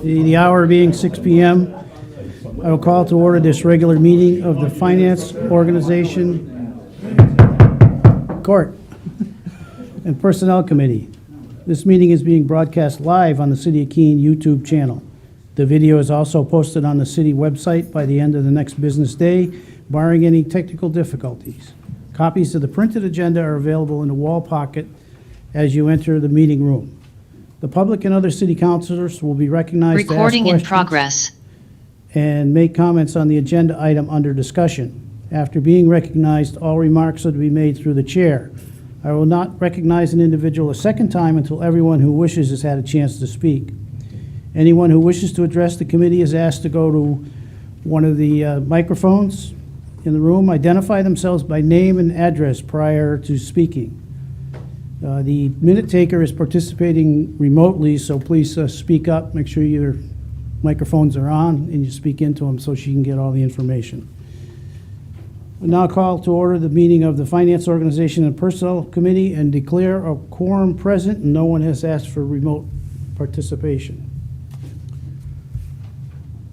The hour being 6 p.m., I will call to order this regular meeting of the Finance Organization, Court, and Personnel Committee. This meeting is being broadcast live on the City of Keene YouTube channel. The video is also posted on the city website by the end of the next business day, barring any technical difficulties. Copies of the printed agenda are available in the wall pocket as you enter the meeting room. The public and other city councilors will be recognized to ask Recording in questions progress. and make comments on the agenda item under discussion. After being recognized, all remarks are to be made through the chair. I will not recognize an individual a second time until everyone who wishes has had a chance to speak. Anyone who wishes to address the committee is asked to go to one of the microphones in the room, identify themselves by name and address prior to speaking. The minute taker is participating remotely, so please speak up, make sure your microphones are on, and you speak into them so she can get all the information. I now call to order the meeting of the Finance Organization and Personnel Committee and declare a quorum present, and no one has asked for remote participation.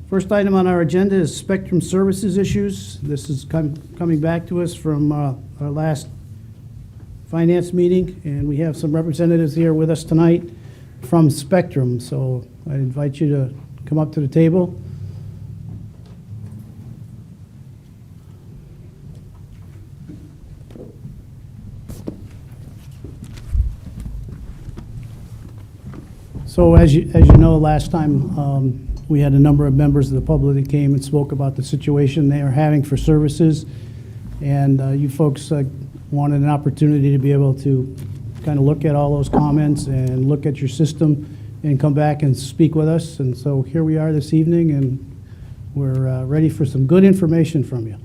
First item on our agenda is Spectrum Services issues. This is coming back to us from our last finance meeting, and we have some representatives here with us tonight from Spectrum, so I invite you to come up to the table. So as you know, last time we had a number of members of the public that came and spoke about the situation they are having for services, and you folks wanted an opportunity to be able to kind of look at all those comments and look at your system and come back and speak with us. And so here we are this evening, and we're ready for some good information from you.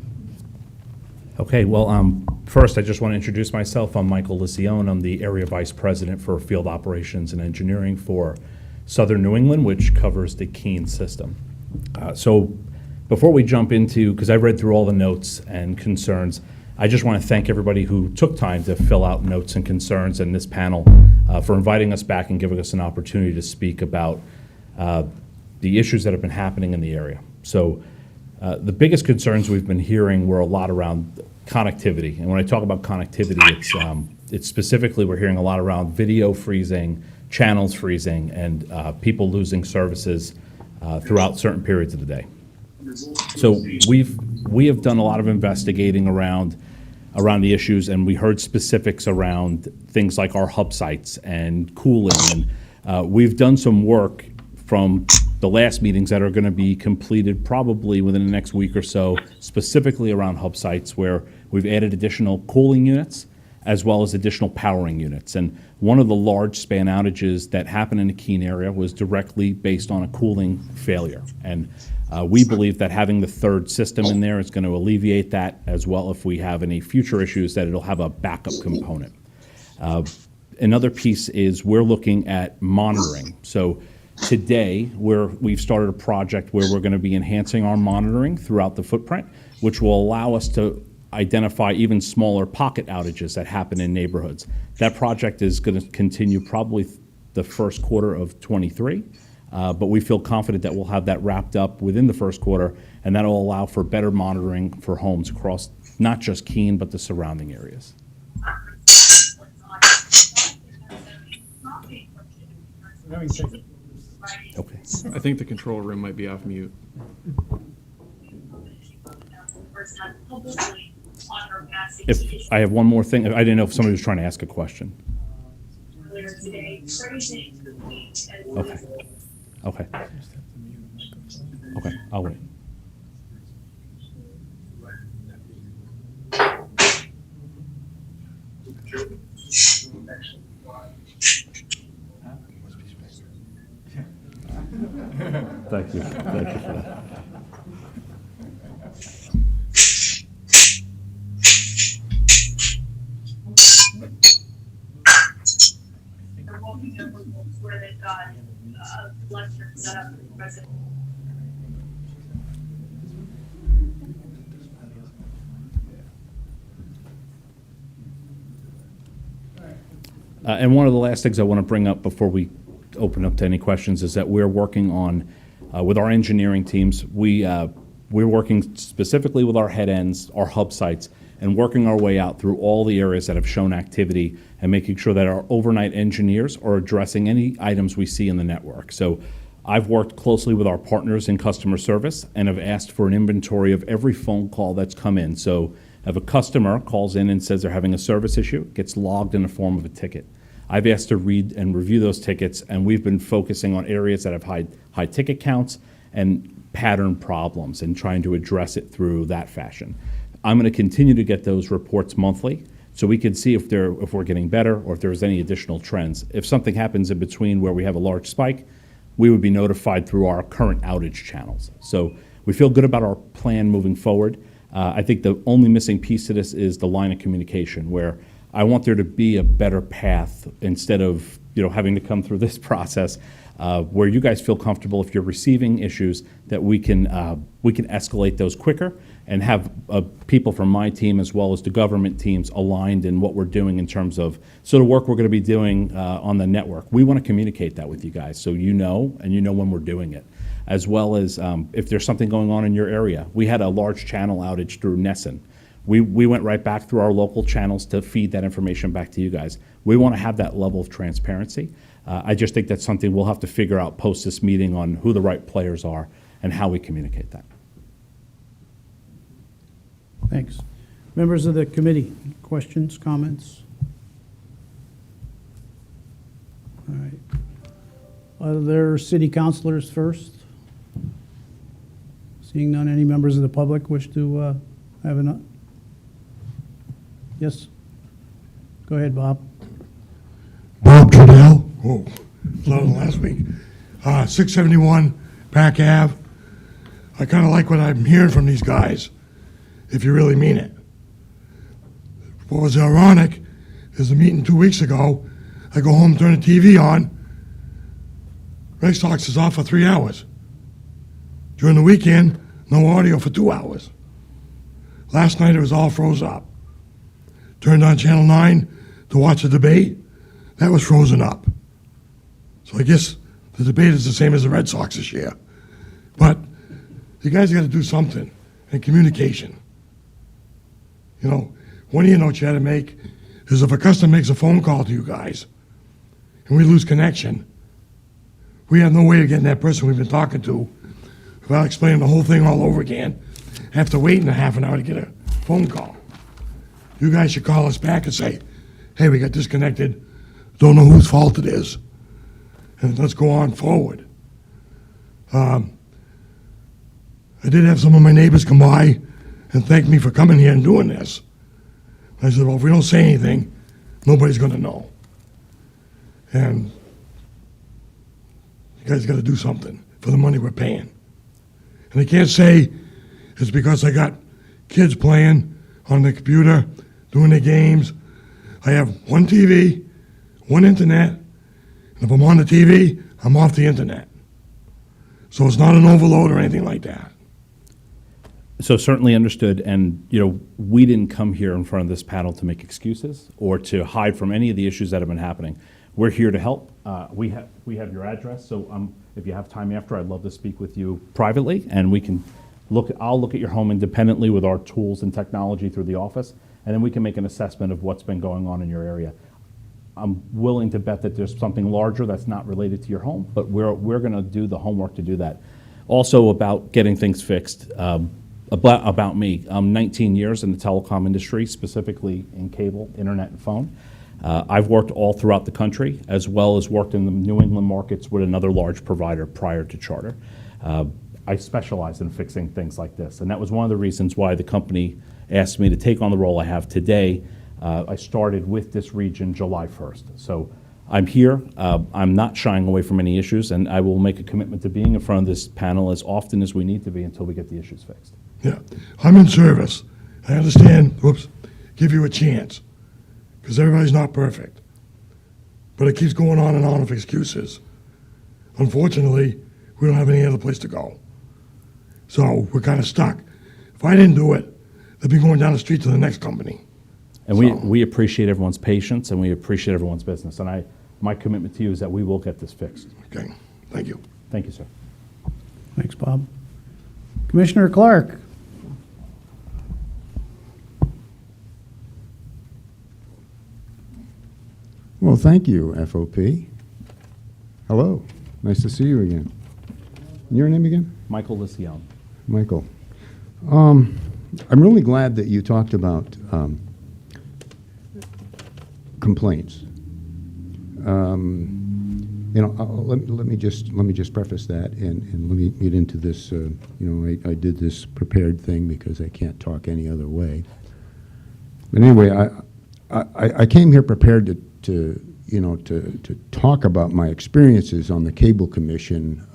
Okay, well, first I just want to introduce myself. I'm Michael Lisione. I'm the Area Vice President for Field Operations and Engineering for Southern New England, which covers the Keene system. So before we jump into, because I read through all the notes and concerns, I just want to thank everybody who took time to fill out notes and concerns in this panel for inviting us back and giving us an opportunity to speak about the issues that have been happening in the area. So the biggest concerns we've been hearing were a lot around connectivity. And when I talk about connectivity, it's specifically we're hearing a lot around video freezing, channels freezing, and people losing services throughout certain periods of the day. So we have done a lot of investigating around the issues, and we heard specifics around things like our hub sites and cooling. And we've done some work from the last meetings that are going to be completed probably within the next week or so, specifically around hub sites where we've added additional cooling units as well as additional powering units. And one of the large span outages that happened in the Keene area was directly based on a cooling failure. And we believe that having the third system in there is going to alleviate that, as well if we have any future issues that it'll have a backup component. Another piece is we're looking at monitoring. So today we've started a project where we're going to be enhancing our monitoring throughout the footprint, which will allow us to identify even smaller pocket outages that happen in neighborhoods. That project is going to continue probably the first quarter of 23. But we feel confident that we'll have that wrapped up within the first quarter, and that will allow for better monitoring for homes across not just Keene, but the surrounding areas. Okay. I think the control room might be off mute. If I have one more thing, I didn't know if somebody was trying to ask a question. Okay. Okay. Okay, I'll wait. Thank you. Thank you for that. Where they've got a lecture set up for the president. And one of the last things I want to bring up before we open up to any questions is that we're working on With our engineering teams, we're working specifically with our head ends, our hub sites, and working our way out through all the areas that have shown activity and making sure that our overnight engineers are addressing any items we see in the network. So I've worked closely with our partners in customer service and have asked for an inventory of every phone call that's come in. So if a customer calls in and says they're having a service issue, it gets logged in the form of a ticket. I've asked to read and review those tickets, and we've been focusing on areas that have high ticket counts and pattern problems and trying to address it through that fashion. I'm going to continue to get those reports monthly so we can see if we're getting better or if there's any additional trends. If something happens in between where we have a large spike, we would be notified through our current outage channels. So we feel good about our plan moving forward. I think the only missing piece to this is the line of communication, where I want there to be a better path instead of having to come through this process, where you guys feel comfortable if you're receiving issues that we can escalate those quicker and have people from my team as well as the government teams aligned in what we're doing in terms of the work we're going to be doing on the network. We want to communicate that with you guys so you know when we're doing it, as well as if there's something going on in your area. We had a large channel outage through Nesson. We went right back through our local channels to feed that information back to you guys. We want to have that level of transparency. I just think that's something we'll have to figure out post this meeting on who the right players are and how we communicate that. Thanks. Members of the committee, questions, comments? All right. Are there city councilors first? Seeing none, any members of the public wish to have an... Yes? Go ahead, Bob. Bob Trudell. Whoa, louder than last week. 671 Pack Ave. I kind of like what I'm hearing from these guys, if you really mean it. What was ironic is the meeting 2 weeks ago, I go home, turn the TV on, Red Sox is off for 3 hours. During the weekend, no audio for 2 hours. Last night it was all froze up. Turned on Channel 9 to watch the debate, that was frozen up. So I guess the debate is the same as the Red Sox this year. But you guys got to do something, and communication. One of you know what you had to make is if a customer makes a phone call to you guys and we lose connection, we have no way of getting that person we've been talking to without explaining the whole thing all over again after waiting a half an hour to get a phone call. You guys should call us back and say, hey, we got disconnected, don't know whose fault it is, and let's go on forward. I did have some of my neighbors come by and thank me for coming here and doing this. I said, well, if we don't say anything, nobody's going to know. And you guys got to do something for the money we're paying. And I can't say it's because I got kids playing on the computer, doing their games. I have one TV, one internet, and if I'm on the TV, I'm off the internet. So it's not an overload or anything like that. So certainly understood, and we didn't come here in front of this panel to make excuses or to hide from any of the issues that have been happening. We're here to help. We have your address, so if you have time after, I'd love to speak with you privately, and we can I'll look at your home independently with our tools and technology through the office, and then we can make an assessment of what's been going on in your area. I'm willing to bet that there's something larger that's not related to your home, but we're going to do the homework to do that. Also about getting things fixed. About me, I'm 19 years in the telecom industry, specifically in cable, internet, and phone. I've worked all throughout the country, as well as worked in the New England markets with another large provider prior to Charter. I specialize in fixing things like this, and that was one of the reasons why the company asked me to take on the role I have today. I started with this region July 1st. So I'm here. I'm not shying away from any issues, and I will make a commitment to being in front of this panel as often as we need to be until we get the issues fixed. Yeah, I'm in service. I understand, give you a chance, because everybody's not perfect. But it keeps going on and on with excuses. Unfortunately, we don't have any other place to go. So we're kind of stuck. If I didn't do it, they'd be going down the street to the next company. And we appreciate everyone's patience, and we appreciate everyone's business. And my commitment to you is that we will get this fixed. Okay, thank you. Thank you, sir. Thanks, Bob. Commissioner Clark. Well, thank you, FOP. Hello. Nice to see you again. Your name again? Michael Lisione. Michael. I'm really glad that you talked about complaints. Let me just preface that, and let me get into this. I did this prepared thing because I can't talk any other way. But anyway, I came here prepared to talk about my experiences on the Cable Commission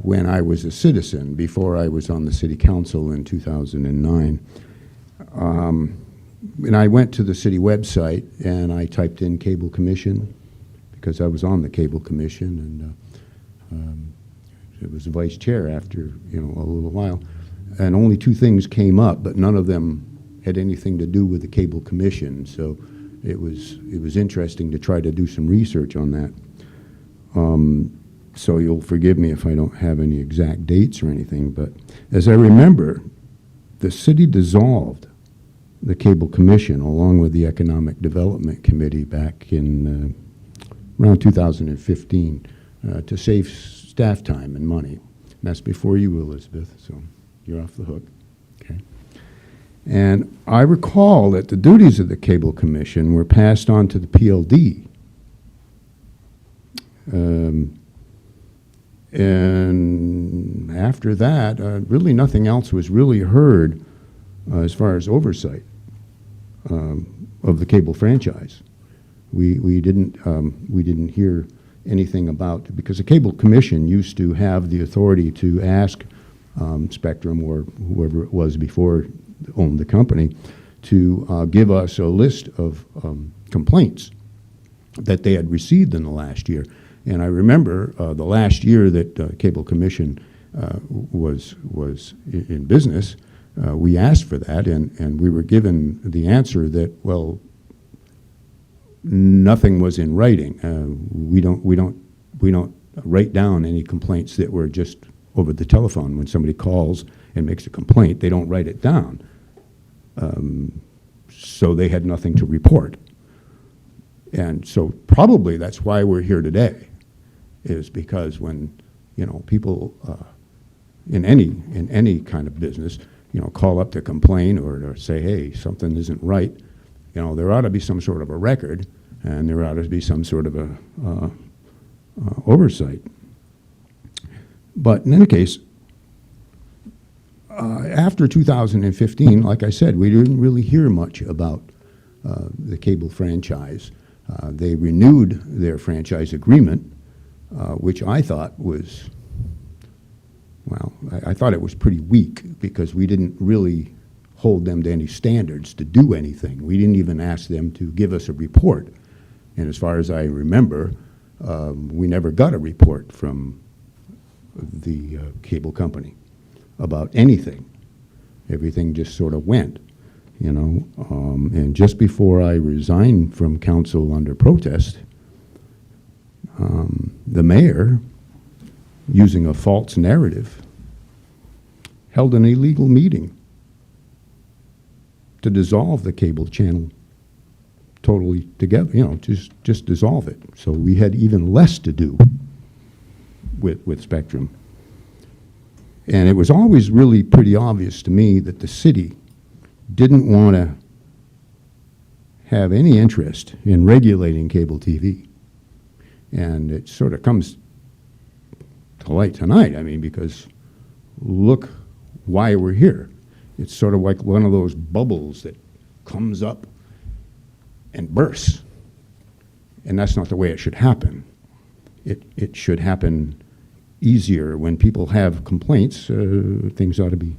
when I was a citizen, before I was on the City Council in 2009. And I went to the city website and I typed in Cable Commission because I was on the Cable Commission, and it was vice chair after a little while. And only two things came up, but none of them had anything to do with the Cable Commission. So it was interesting to try to do some research on that. So you'll forgive me if I don't have any exact dates or anything, but as I remember, the city dissolved the Cable Commission along with the Economic Development Committee back in around 2015 to save staff time and money. And that's before you, Elizabeth, so you're off the hook. Okay. And I recall that the duties of the Cable Commission were passed on to the PLD. And after that, really nothing else was really heard as far as oversight of the cable franchise. We didn't hear anything about, because the Cable Commission used to have the authority to ask Spectrum or whoever it was before owned the company to give us a list of complaints that they had received in the last year. And I remember the last year that Cable Commission was in business, we asked for that, and we were given the answer that, well, nothing was in writing. We don't write down any complaints that were just over the telephone. When somebody calls and makes a complaint, they don't write it down. So they had nothing to report. And so probably that's why we're here today, is because when people in any kind of business call up to complain or to say, hey, something isn't right, there ought to be some sort of a record, and there ought to be some sort of a oversight. But in any case, after 2015, like I said, we didn't really hear much about the cable franchise. They renewed their franchise agreement, which I thought was, well, I thought it was pretty weak, because we didn't really hold them to any standards to do anything. We didn't even ask them to give us a report. And as far as I remember, we never got a report from the cable company about anything. Everything just sort of went, and just before I resigned from council under protest, the mayor, using a false narrative, held an illegal meeting to dissolve the cable channel totally together, just dissolve it. So we had even less to do with Spectrum. And it was always really pretty obvious to me that the city didn't want to have any interest in regulating cable TV. And it sort of comes to light tonight, because look why we're here. It's sort of like one of those bubbles that comes up and bursts. And that's not the way it should happen. It should happen easier. When people have complaints, things ought to be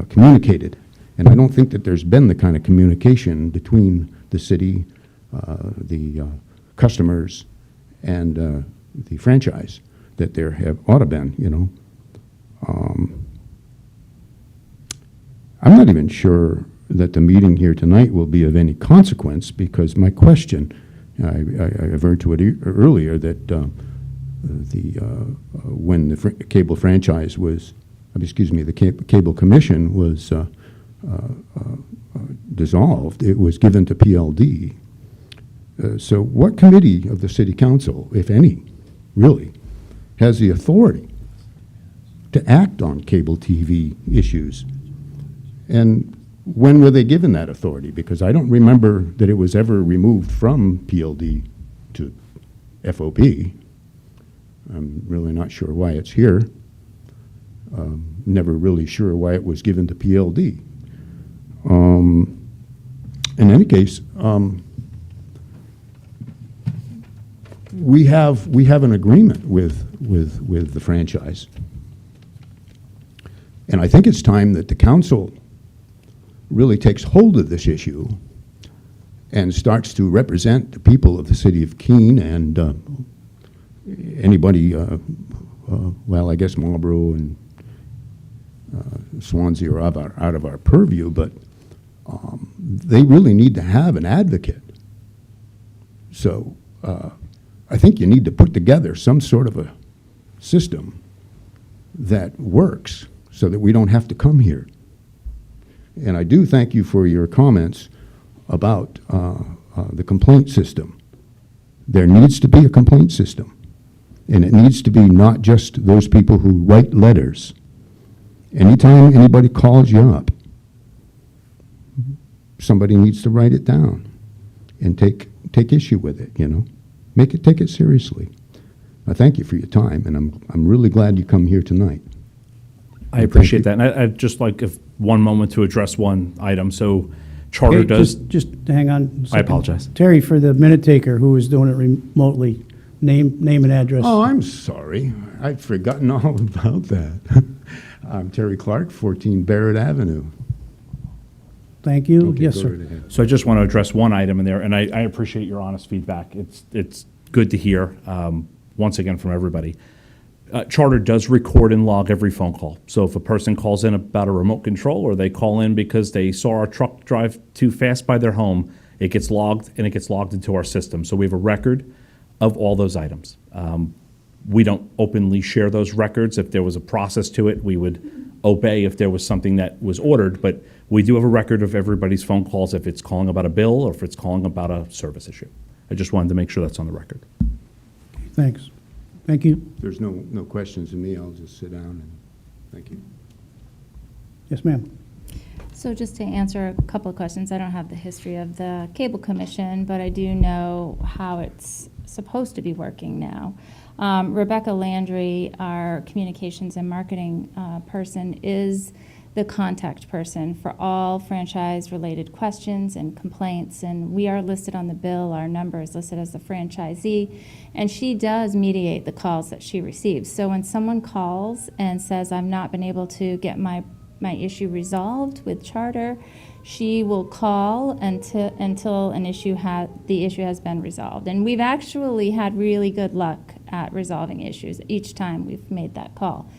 communicated. And I don't think that there's been the kind of communication between the city, the customers, and the franchise that there ought to been, I'm not even sure that the meeting here tonight will be of any consequence, because my question, I referred to it earlier, that when the cable franchise was, the cable commission was dissolved, it was given to PLD. So what committee of the city council, if any, really, has the authority to act on cable TV issues? And when were they given that authority? Because I don't remember that it was ever removed from PLD to FOP. I'm really not sure why it's here. Never really sure why it was given to PLD. In any case, we have an agreement with the franchise. And I think it's time that the council really takes hold of this issue and starts to represent the people of the city of Keene and anybody, well, I guess Marlborough and Swansea are out of our purview, but they really need to have an advocate. So I think you need to put together some sort of a system that works so that we don't have to come here. And I do thank you for your comments about the complaint system. There needs to be a complaint system. And it needs to be not just those people who write letters. Anytime anybody calls you up, somebody needs to write it down and take issue with it, you know. Take it seriously. I thank you for your time, and I'm really glad you come here tonight. I appreciate that. And I'd just like one moment to address one item. So Charter Okay, does. Just hang on a second. I apologize. Terry, for the minute taker who is doing it remotely, name and address. Oh, I'm sorry. I'd forgotten all about that. I'm Terry Clark, 14 Barrett Avenue. Thank you. Okay, Yes, go sir. right ahead. So I just want to address one item in there, and I appreciate your honest feedback. It's good to hear, once again, from everybody. Charter does record and log every phone call. So if a person calls in about a remote control, or they call in because they saw our truck drive too fast by their home, it gets logged, and it gets logged into our system. So we have a record of all those items. We don't openly share those records. If there was a process to it, we would obey if there was something that was ordered, but we do have a record of everybody's phone calls if it's calling about a bill or if it's calling about a service issue. I just wanted to make sure that's on the record. Thanks. Thank you. There's no questions to me. I'll just sit down and thank you. Yes, ma'am. So just to answer a couple of questions, I don't have the history of the Cable Commission, but I do know how it's supposed to be working now. Rebecca Landry, our communications and marketing person, is the contact person for all franchise-related questions and complaints, and we are listed on the bill. Our number is listed as the franchisee, and she does mediate the calls that she receives. So when someone calls and says, I've not been able to get my issue resolved with Charter, she will call until the issue has been resolved. And we've actually had really good luck at resolving issues each time we've made that call.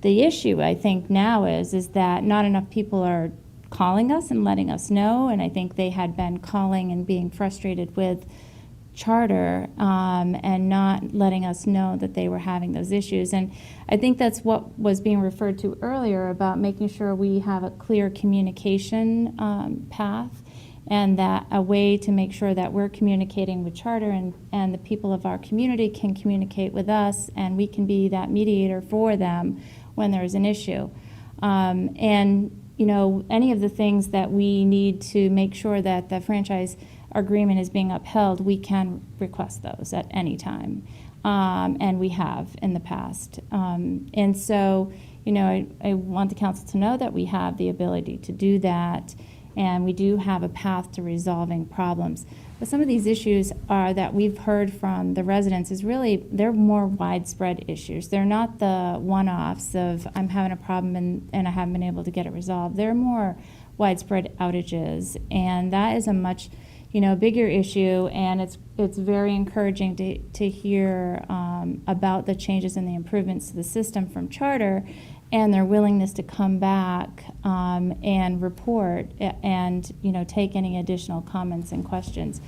The issue, I think, now is that not enough people are calling us and letting us know, and I think they had been calling and being frustrated with Charter and not letting us know that they were having those issues. And I think that's what was being referred to earlier about making sure we have a clear communication path, and that a way to make sure that we're communicating with Charter and the people of our community can communicate with us, and we can be that mediator for them when there's an issue. And, you know, any of the things that we need to make sure that the franchise agreement is being upheld, we can request those at any time. And we have in the past. And so, you know, I want the council to know that we have the ability to do that, and we do have a path to resolving problems. But some of these issues are that we've heard from the residents is really, they're more widespread issues. They're not the one-offs of I'm having a problem and I haven't been able to get it resolved. They're more widespread outages, and that is a much, you know, bigger issue, and it's very encouraging to hear about the changes and the improvements to the system from Charter and their willingness to come back and report and, you know, take any additional comments and questions.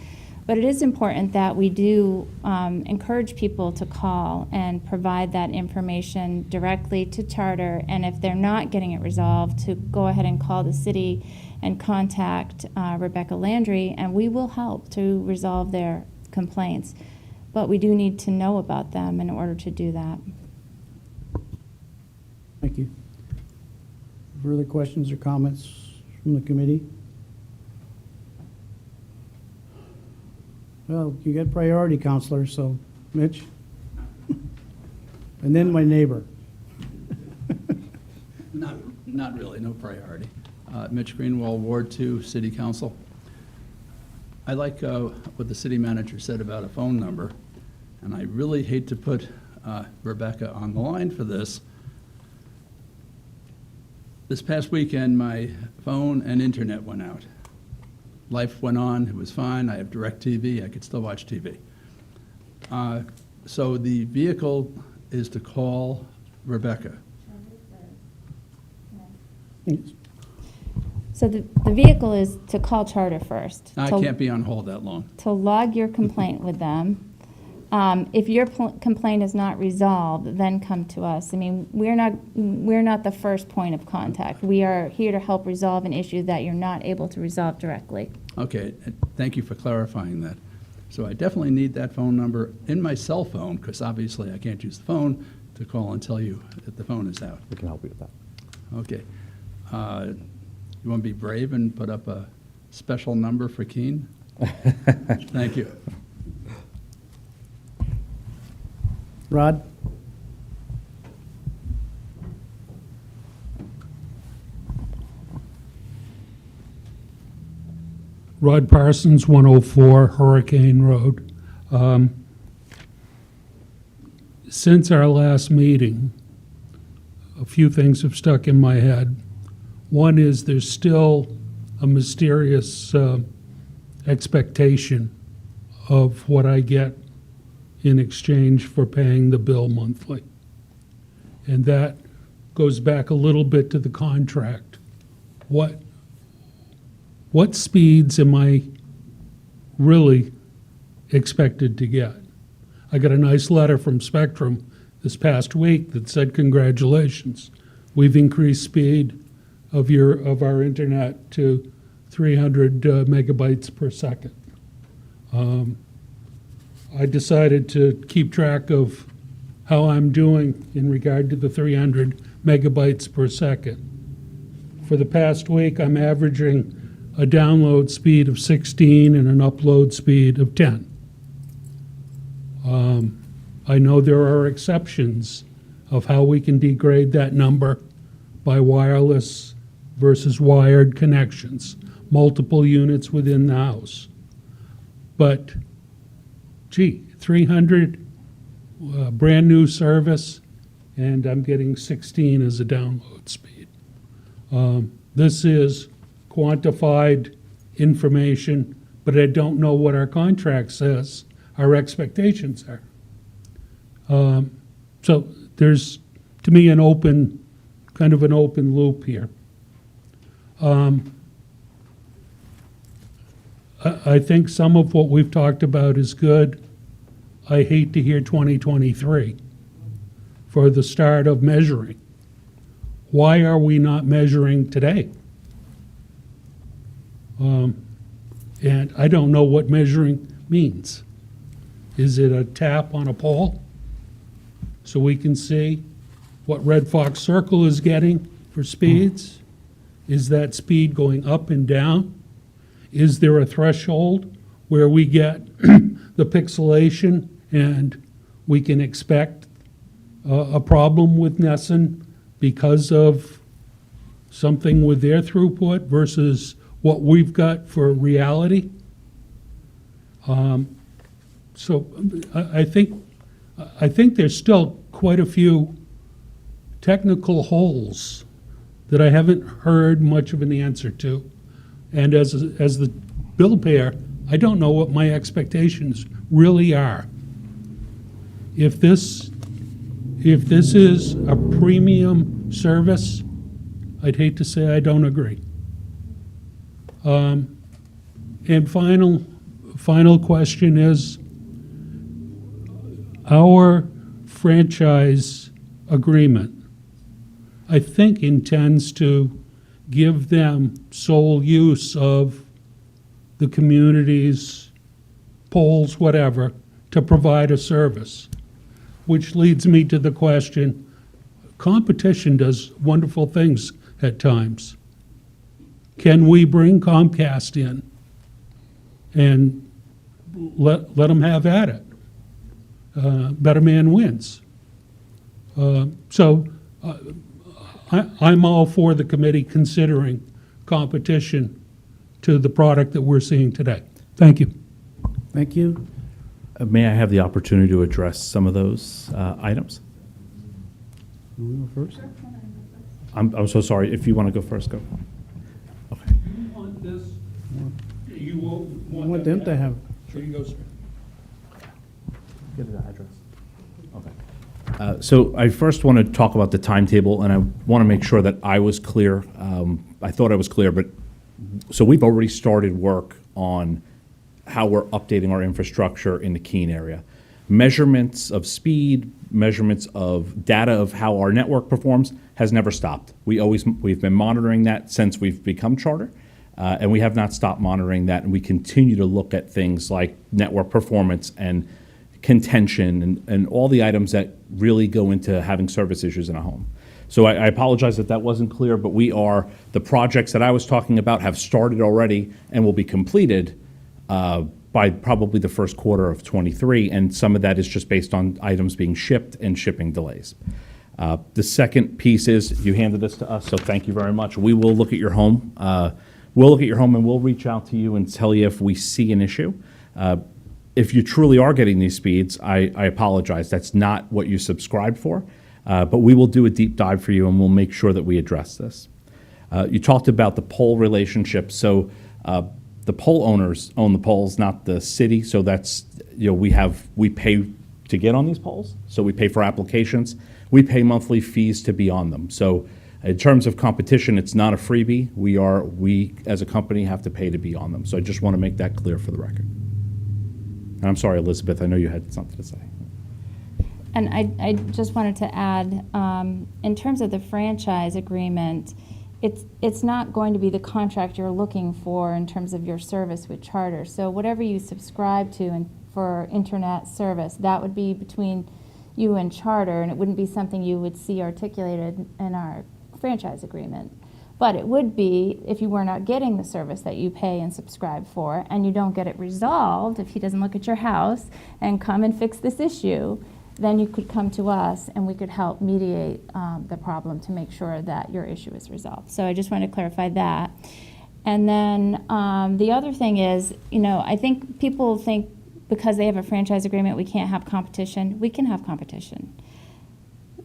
But it is important that we do encourage people to call and provide that information directly to Charter, and if they're not getting it resolved, to go ahead and call the city and contact Rebecca Landry, and we will help to resolve their complaints. But we do need to know about them in order to do that. Thank you. Further questions or comments from the committee? Well, you get priority, counselor, so Mitch? And then my neighbor. Not really, no priority. Mitch Greenwald, Ward 2, City Council. I like what the city manager said about a phone number, and I really hate to put Rebecca on the line for this. This past weekend, my phone and internet went out. Life went on, it was fine, I have DirecTV, I could still watch TV. So the vehicle is to call Rebecca. So the vehicle is to call Charter first. I to- can't be on hold that long. To log your complaint with them. If your complaint is not resolved, then come to us. I mean, we're not the first point of contact. We are here to help resolve an issue that you're not able to resolve directly. Okay, thank you for clarifying that. So I definitely need that phone number in my cell phone, because obviously I can't use the phone to call and tell you that the phone is out. We can help you with that. Okay. You want to be brave and put up a special number for Keene? Thank you. Rod? Rod Parsons, 104 Hurricane Road. Since our last meeting, a few things have stuck in my head. One is there's still a mysterious expectation of what I get in exchange for paying the bill monthly. And that goes back a little bit to the contract. What speeds am I really expected to get? I got a nice letter from Spectrum this past week that said, congratulations, we've increased speed of our internet to 300 megabytes per second. I decided to keep track of how I'm doing in regard to the 300 megabytes per second. For the past week, I'm averaging a download speed of 16 and an upload speed of 10. I know there are exceptions of how we can degrade that number by wireless versus wired connections, multiple units within the house. But, gee, 300 brand new service, and I'm getting 16 as a download speed. This is quantified information, but I don't know what our contract says our expectations are. So there's, to me, kind of an open loop here. I think some of what we've talked about is good. I hate to hear 2023 for the start of measuring. Why are we not measuring today? And I don't know what measuring means. Is it a tap on a pole so we can see what Red Fox Circle is getting for speeds? Is that speed going up and down? Is there a threshold where we get the pixelation and we can expect a problem with Nesson because of something with their throughput versus what we've got for reality? So I think there's still quite a few technical holes that I haven't heard much of an answer to. And as the bill payer, I don't know what my expectations really are. If this is a premium service, I'd hate to say I don't agree. And final question is, our franchise agreement, I think, intends to give them sole use of the community's poles, whatever, to provide a service. Which leads me to the question, competition does wonderful things at times. Can we bring Comcast in and let them have at it? Better man wins. I'm all for the committee considering competition to the product that we're seeing today. Thank you. Thank you. May I have the opportunity to address some of those items? You want to go first? I'm so sorry. If you want to go first, go. Okay. You want this, you I want them to have. Here you go, sir. Give the address. Okay. So I first want to talk about the timetable, and I want to make sure that I was clear. I thought I was clear, but so we've already started work on how we're updating our infrastructure in the Keene area. Measurements of speed, measurements of data of how our network performs has never stopped. We've been monitoring that since we've become charter, and we have not stopped monitoring that, and we continue to look at things like network performance and contention and all the items that really go into having service issues in a home. So I apologize that that wasn't clear, but the projects that I was talking about have started already and will be completed by probably the first quarter of '23, and some of that is just based on items being shipped and shipping delays. The second piece is, you handed this to us, so thank you very much. We will look at your home. We'll look at your home and we'll reach out to you and tell you if we see an issue. If you truly are getting these speeds, I apologize. That's not what you subscribed for, but we will do a deep dive for you and we'll make sure that we address this. You talked about the pole relationship. So the pole owners own the poles, not the city. So that's, we pay to get on these poles. So we pay for applications. We pay monthly fees to be on them. So in terms of competition, it's not a freebie. We as a company have to pay to be on them. So I just want to make that clear for the record. And I'm sorry, Elizabeth, I know you had something to say. And I just wanted to add, in terms of the franchise agreement, it's not going to be the contract you're looking for in terms of your service with Charter. So whatever you subscribe to for internet service, that would be between you and Charter, and it wouldn't be something you would see articulated in our franchise agreement. But it would be if you were not getting the service that you pay and subscribe for, and you don't get it resolved, if he doesn't look at your house and come and fix this issue, then you could come to us and we could help mediate the problem to make sure that your issue is resolved. So I just wanted to clarify that. And then the other thing is, I think people think because they have a franchise agreement we can't have competition. We can have competition.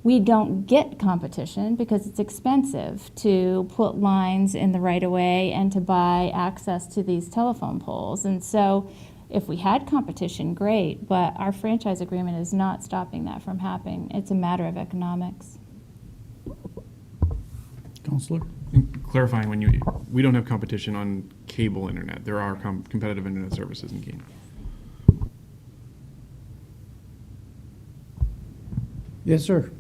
We don't get competition because it's expensive to put lines in the right-of-way and to buy access to these telephone poles. And so if we had competition, great, but our franchise agreement is not stopping that from happening. It's a matter of economics. Counselor? Clarifying, we don't have competition on cable internet. There are competitive internet services in Keene. Yes, sir.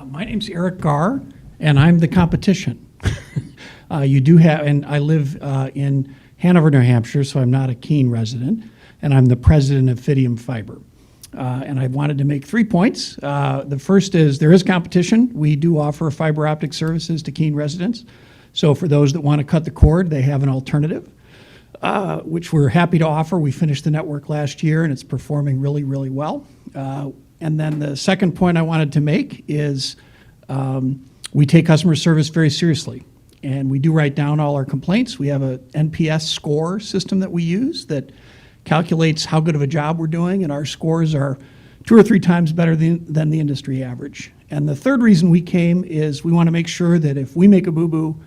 My name's Eric Garr, and I'm the competition. You do have, and I live in Hanover, New Hampshire, so I'm not a Keene resident, and I'm the president of Fidium Fiber. And I wanted to make 3 points. The first is there is competition. We do offer fiber optic services to Keene residents. So for those that want to cut the cord, they have an alternative, which we're happy to offer. We finished the network last year, and it's performing really, really well. And then the second point I wanted to make is we take customer service very seriously, and we do write down all our complaints. We have a NPS score system that we use that calculates how good of a job we're doing, and our scores are 2 or 3 times better than the industry average. And the third reason we came is we want to make sure that if we make a boo-boo,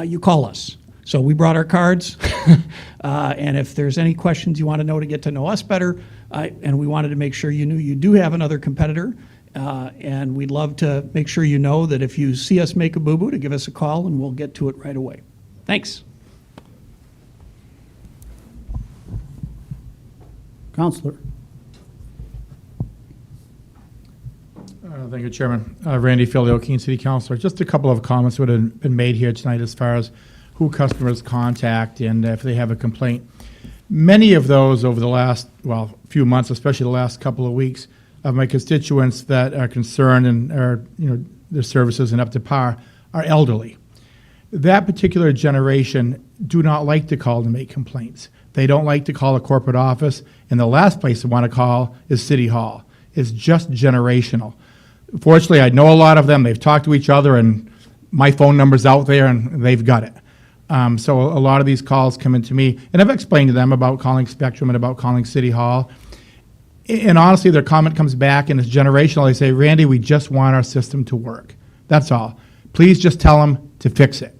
you call us. So we brought our cards, and if there's any questions you want to get to know us better, and we wanted to make sure you knew you do have another competitor, And we'd love to make sure you know that if you see us make a boo-boo, to give us a call, and we'll get to it right away. Thanks. Counselor. Thank you, Chairman. Randy Filio, Keene City Councilor. Just a couple of comments would have been made here tonight as far as who customers contact and if they have a complaint. Many of those over the last, few months, especially the last couple of weeks, of my constituents that are concerned and are, their services and up to par are elderly. That particular generation do not like to call to make complaints. They don't like to call a corporate office, and the last place they want to call is City Hall. It's just generational. Fortunately, I know a lot of them. They've talked to each other, and my phone number's out there, and they've got it. So a lot of these calls come into me, and I've explained to them about calling Spectrum and about calling City Hall. And honestly, their comment comes back, and it's generational. They say, Randy, we just want our system to work. That's all. Please just tell them to fix it.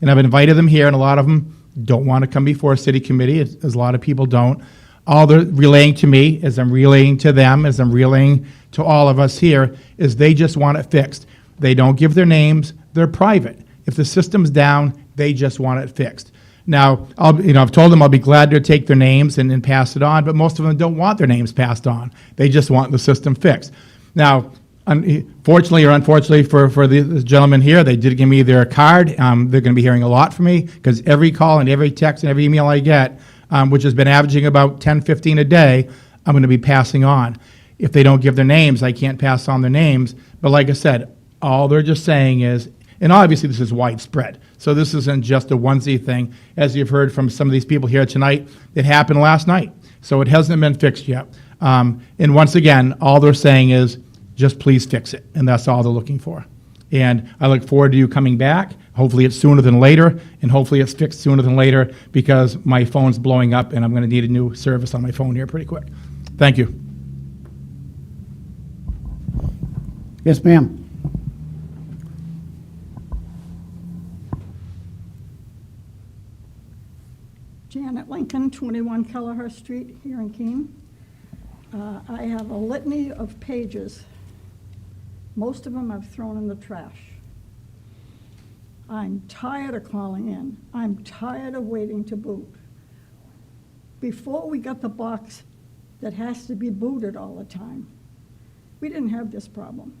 And I've invited them here, and a lot of them don't want to come before a city committee, as a lot of people don't. All they're relaying to me, as I'm relaying to them, as I'm relaying to all of us here, is they just want it fixed. They don't give their names. They're private. If the system's down, they just want it fixed. Now, I've told them I'll be glad to take their names and pass it on, but most of them don't want their names passed on. They just want the system fixed. Now, fortunately or unfortunately for this gentleman here, they did give me their card. They're going to be hearing a lot from me because every call and every text and every email I get, which has been averaging about 10, 15 a day, I'm going to be passing on. If they don't give their names, I can't pass on their names. But like I said, all they're just saying is, and obviously this is widespread, so this isn't just a onesie thing. As you've heard from some of these people here tonight, it happened last night, so it hasn't been fixed yet. And once again, all they're saying is, just please fix it, and that's all they're looking for. And I look forward to you coming back. Hopefully it's sooner than later, and hopefully it's fixed sooner than later, because my phone's blowing up, and I'm going to need a new service on my phone here pretty quick. Thank you. Yes, ma'am. Janet Lincoln, 21 Kelleher Street here in Keene. I have a litany of pages. Most of them I've thrown in the trash. I'm tired of calling in. I'm tired of waiting to boot. Before we got the box that has to be booted all the time, we didn't have this problem.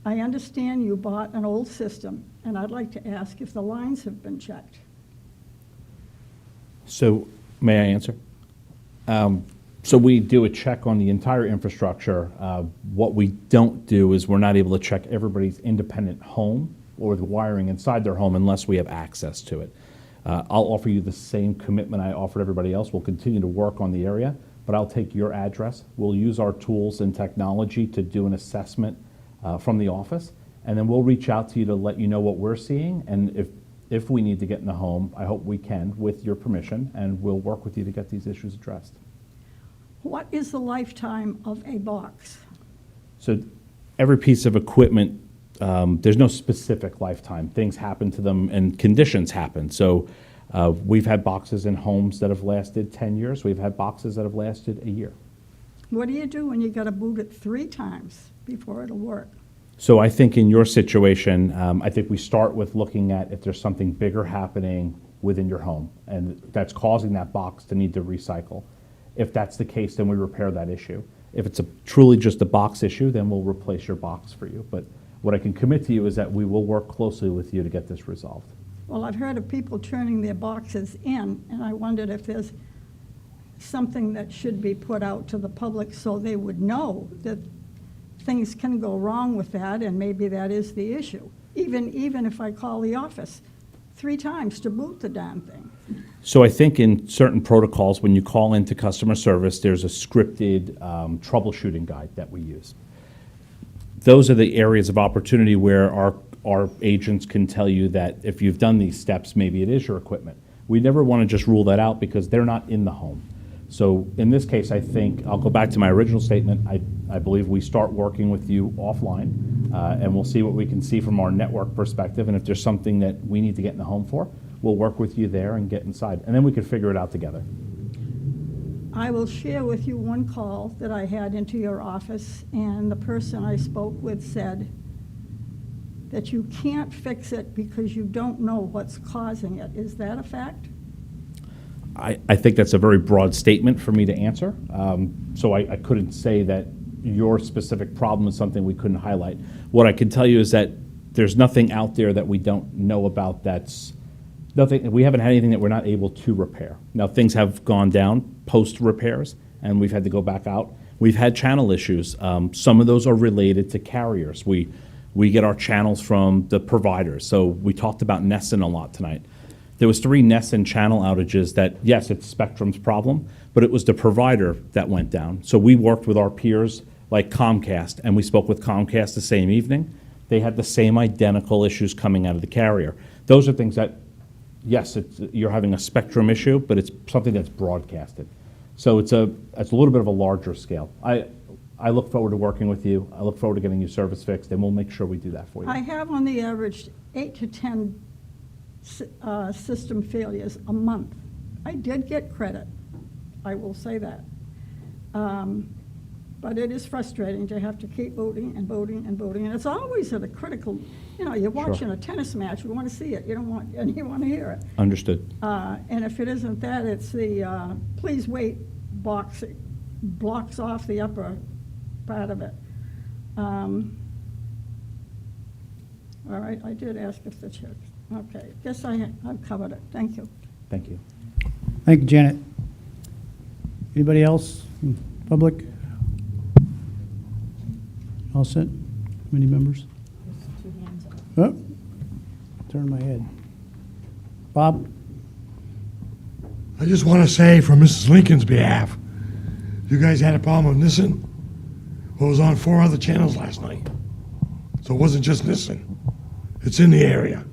I understand you bought an old system, and I'd like to ask if the lines have been checked. So, may I answer? So we do a check on the entire infrastructure. What we don't do is we're not able to check everybody's independent home or the wiring inside their home unless we have access to it. I'll offer you the same commitment I offered everybody else. We'll continue to work on the area, but I'll take your address. We'll use our tools and technology to do an assessment from the office, and then we'll reach out to you to let you know what we're seeing, and if we need to get in the home, I hope we can, with your permission, and we'll work with you to get these issues addressed. What is the lifetime of a box? So every piece of equipment, there's no specific lifetime. Things happen to them and conditions happen. So we've had boxes in homes that have lasted 10 years. We've had boxes that have lasted a year. What do you do when you got to boot it 3 times before it'll work? So I think in your situation, I think we start with looking at if there's something bigger happening within your home and that's causing that box to need to recycle. If that's the case, then we repair that issue. If it's truly just a box issue, then we'll replace your box for you. But what I can commit to you is that we will work closely with you to get this resolved. Well, I've heard of people turning their boxes in, and I wondered if there's something that should be put out to the public so they would know that things can go wrong with that, and maybe that is the issue. Even if I call the office 3 times to boot the damn thing. So I think in certain protocols, when you call into customer service, there's a scripted troubleshooting guide that we use. Those are the areas of opportunity where our agents can tell you that if you've done these steps, maybe it is your equipment. We never want to just rule that out because they're not in the home. So in this case, I think, I'll go back to my original statement, I believe we start working with you offline, and we'll see what we can see from our network perspective, and if there's something that we need to get in the home for, we'll work with you there and get inside, and then we can figure it out together. I will share with you one call that I had into your office, and the person I spoke with said that you can't fix it because you don't know what's causing it. Is that a fact? I think that's a very broad statement for me to answer. So I couldn't say that your specific problem is something we couldn't highlight. What I can tell you is that there's nothing out there that we don't know about that's nothing, we haven't had anything that we're not able to repair. Now, things have gone down post repairs, and we've had to go back out. We've had channel issues. Some of those are related to carriers. We get our channels from the providers. So we talked about Nesson a lot tonight. There was 3 Nesson channel outages that, yes, it's Spectrum's problem, but it was the provider that went down. So we worked with our peers like Comcast, and we spoke with Comcast the same evening. They had the same identical issues coming out of the carrier. Those are things that, yes, you're having a Spectrum issue, but it's something that's broadcasted. So it's a little bit of a larger scale. I look forward to working with you. I look forward to getting your service fixed, and we'll make sure we do that for you. I have on the average 8 to 10 system failures a month. I did get credit, I will say that. But it is frustrating to have to keep voting and voting and voting, and it's always at a critical, you're watching a tennis match, you want to see it, you want to hear it. Understood. And if it isn't that, it's the please wait box. It blocks off the upper part of it. All right, I did ask if the check. Okay, guess I've covered it. Thank you. Thank you. Thank you, Janet. Anybody else? Public? All set? Committee members? Oh, turn my head. Bob? I just want to say, from Mrs. Lincoln's behalf, you guys had a problem with Nissan? Well, it was on 4 other channels last night. So it wasn't just Nissan. It's in the area.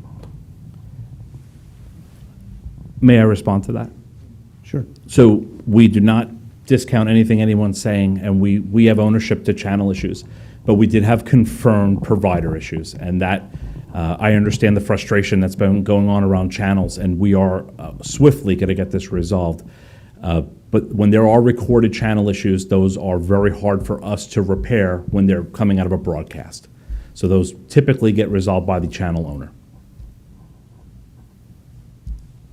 May I respond to that? Sure. So we do not discount anything anyone's saying, and we have ownership to channel issues, but we did have confirmed provider issues, and that I understand the frustration that's been going on around channels, and we are swiftly going to get this resolved. But when there are recorded channel issues, those are very hard for us to repair when they're coming out of a broadcast. So those typically get resolved by the channel owner.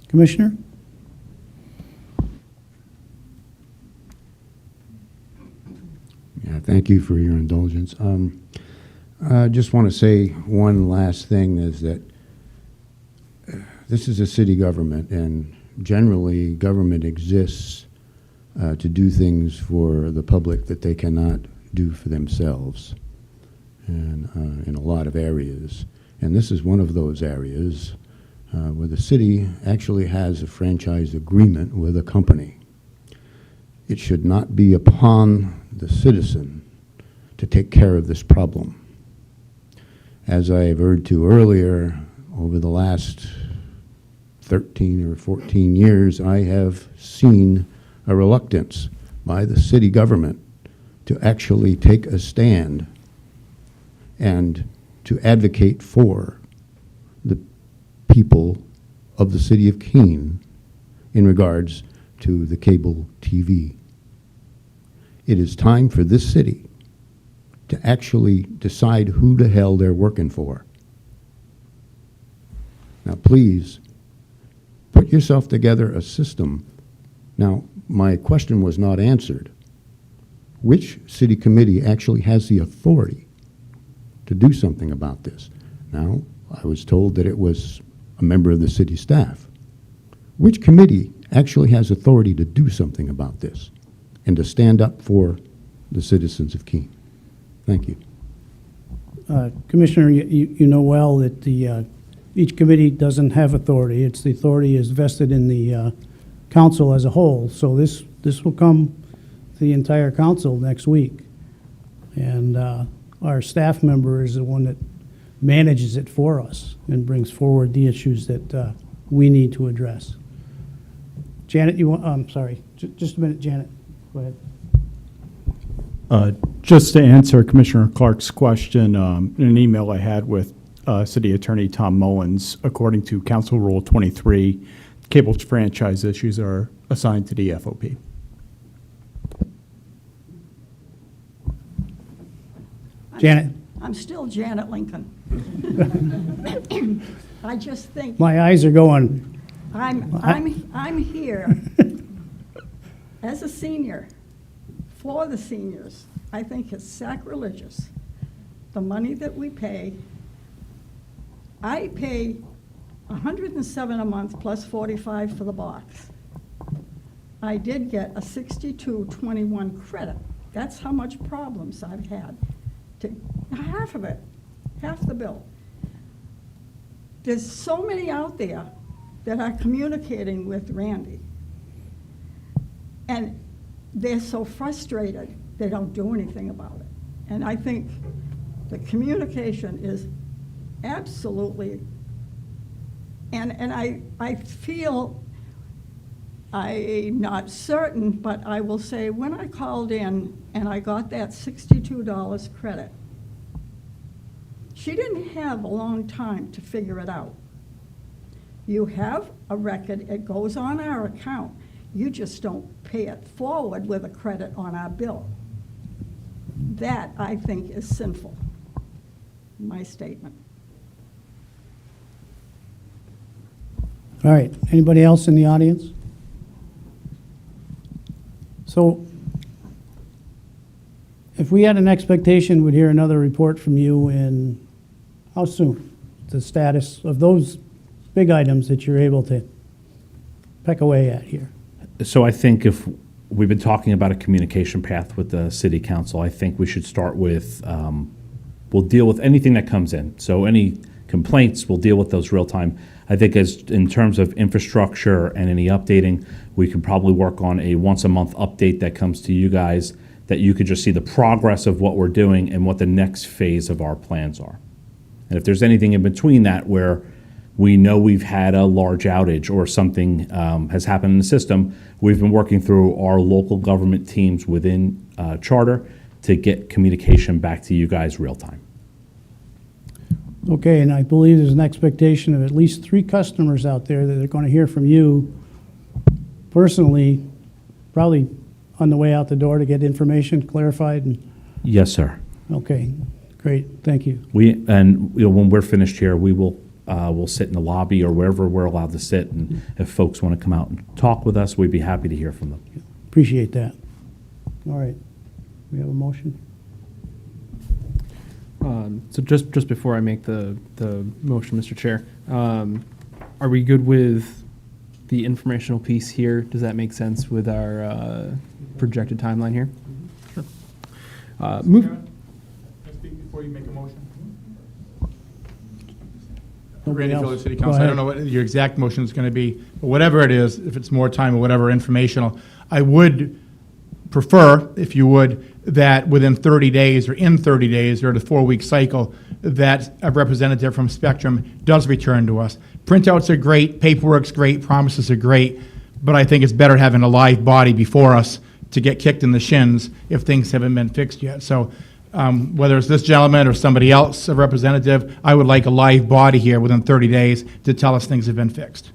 Commissioner? Yeah, thank you for your indulgence. I just want to say one last thing is that this is a city government, and generally government exists to do things for the public that they cannot do for themselves, and in a lot of areas. And this is one of those areas where the city actually has a franchise agreement with a company. It should not be upon the citizen to take care of this problem. As I averred to earlier, over the last 13 or 14 years, I have seen a reluctance by the city government to actually take a stand and to advocate for the people of the city of Keene in regards to the cable TV. It is time for this city to actually decide who the hell they're working for. Now, please, put yourself together a system. Now, my question was not answered. Which city committee actually has the authority to do something about this? Now, I was told that it was a member of the city staff. Which committee actually has authority to do something about this and to stand up for the citizens of Keene? Thank you. Commissioner, you know well that each committee doesn't have authority. The authority is vested in the council as a whole. So this will come to the entire council next week. And our staff member is the one that manages it for us and brings forward the issues that we need to address. Janet, I'm sorry, just a minute, Janet, go ahead. Just to answer Commissioner Clark's question, in an email I had with City Attorney Tom Mullins, according to Council Rule 23, cable franchise issues are assigned to the FOP. Janet, I'm still Janet Lincoln. I just think my eyes are going, I'm here as a senior for the seniors. I think it's sacrilegious. The money that we pay, I pay $107 a month plus $45 for the box. I did get a 6221 credit. That's how much problems I've had. Half of it, half the bill. There's so many out there that are communicating with Randy. And they're so frustrated, they don't do anything about it. And I think the communication is absolutely, and I feel, I'm not certain, but I will say when I called in and I got that $62 credit, she didn't have a long time to figure it out. You have a record, it goes on our account. You just don't pay it forward with a credit on our bill. That, I think, is sinful, my statement. all right, anybody else in the audience? So if we had an expectation, we'd hear another report from you in, how soon? The status of those big items that you're able to peck away at here. So I think if we've been talking about a communication path with the city council, I think we should start with, we'll deal with anything that comes in. So any complaints, we'll deal with those real time. I think as in terms of infrastructure and any updating, we can probably work on a once a month update that comes to you guys, that you could just see the progress of what we're doing and what the next phase of our plans are. And if there's anything in between that where we know we've had a large outage or something has happened in the system, we've been working through our local government teams within Charter to get communication back to you guys real time. Okay, and I believe there's an expectation of at least 3 customers out there that are going to hear from you personally, probably on the way out the door to get information clarified. And Yes, sir. okay, great, thank you. When we're finished here, we will we'll sit in the lobby or wherever we're allowed to sit, and if folks want to come out and talk with us, we'd be happy to hear from them. Appreciate that. All right, we have a motion? So just before I make the motion, Mr. Chair, are we good with the informational piece here? Does that make sense with our projected timeline here? Sure. Move. Can I speak before you make a motion? Nobody Randy else? Phillips, City Go Council. I don't ahead. know what your exact motion is going to be, but whatever it is, if it's more time or whatever informational, I would prefer, if you would, that within 30 days or in 30 days or the 4-week cycle, that a representative from Spectrum does return to us. Printouts are great, paperwork's great, promises are great, but I think it's better having a live body before us to get kicked in the shins if things haven't been fixed yet. So whether it's this gentleman or somebody else, a representative, I would like a live body here within 30 days to tell us things have been fixed.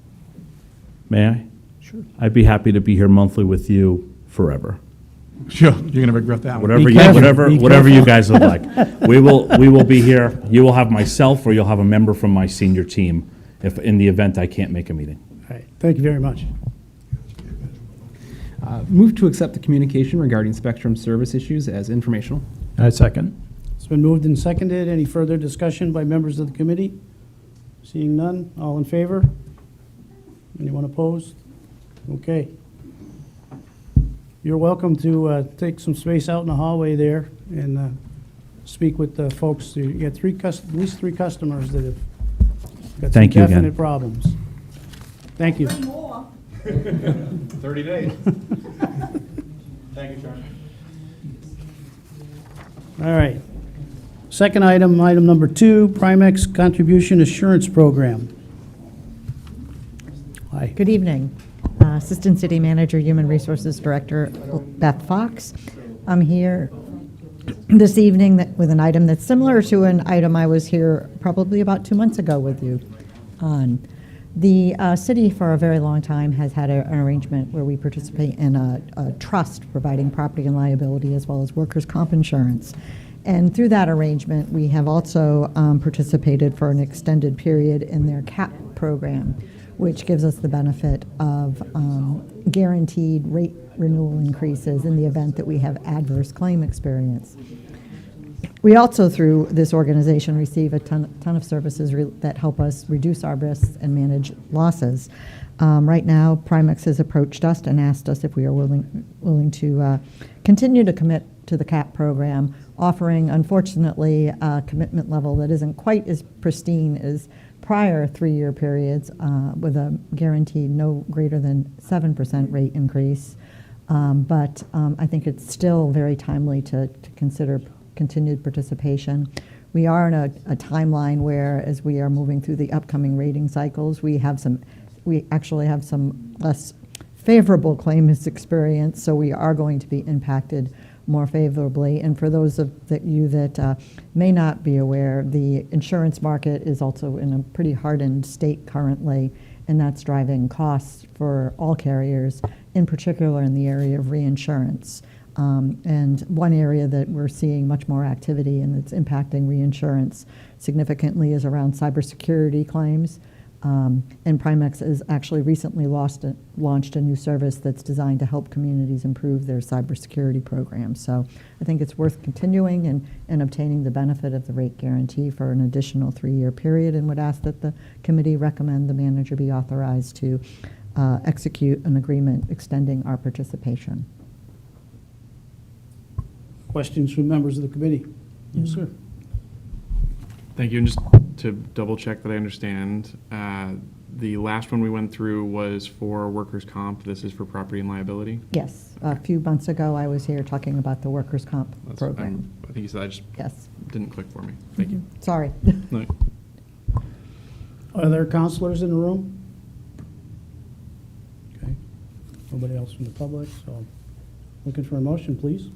May I? Sure. I'd be happy to be here monthly with you forever. Sure, you're going to regret that one. Whatever careful, be whatever you careful. guys would like. We will be here. You will have myself, or you'll have a member from my senior team if in the event I can't make a meeting. All right, thank you very much. Move to accept the communication regarding Spectrum service issues as informational. I second. It's been moved and seconded. Any further discussion by members of the committee? Seeing none, all in favor? Anyone opposed? Okay. You're welcome to take some space out in the hallway there and speak with the folks. You got at least 3 customers that have got some Thank you again. definite problems. Thank you. More. 30 days. Thank you, Charlie. All right. Second item, item number 2, Primex Contribution Assurance Program. Hi. Good evening. Assistant City Manager, Human Resources Director Beth Fox. I'm here this evening with an item that's similar to an item I was here probably about 2 months ago with you on. The city for a very long time has had an arrangement where we participate in a trust providing property and liability as well as workers' comp insurance. And through that arrangement, we have also participated for an extended period in their CAP program, which gives us the benefit of guaranteed rate renewal increases in the event that we have adverse claim experience. We also, through this organization, receive a ton of services that help us reduce our risks and manage losses. Right now, Primex has approached us and asked us if we are willing to continue to commit to the CAP program, offering, unfortunately, a commitment level that isn't quite as pristine as prior 3-year periods, with a guaranteed no greater than 7% rate increase. But I think it's still very timely to consider continued participation. We are in a timeline where, as we are moving through the upcoming rating cycles, we actually have some less favorable claims experience, so we are going to be impacted more favorably. And for those of you that may not be aware, the insurance market is also in a pretty hardened state currently, and that's driving costs for all carriers, in particular in the area of reinsurance. And one area that we're seeing much more activity and that's impacting reinsurance significantly is around cybersecurity claims. And Primex has actually recently launched a new service that's designed to help communities improve their cybersecurity programs. So I think it's worth continuing and obtaining the benefit of the rate guarantee for an additional 3-year period, and would ask that the committee recommend the manager be authorized to execute an agreement extending our participation. Questions from members of the committee? Yes, sir. Thank you. And just to double check that I understand, the last one we went through was for workers' comp. This is for property and liability? Yes. A few months ago, I was here talking about the workers' comp program. I think you said, I just Yes. didn't click for me. Thank you. Sorry. No. Are there counselors in the room? Okay. Nobody else from the public, so looking for a motion, please.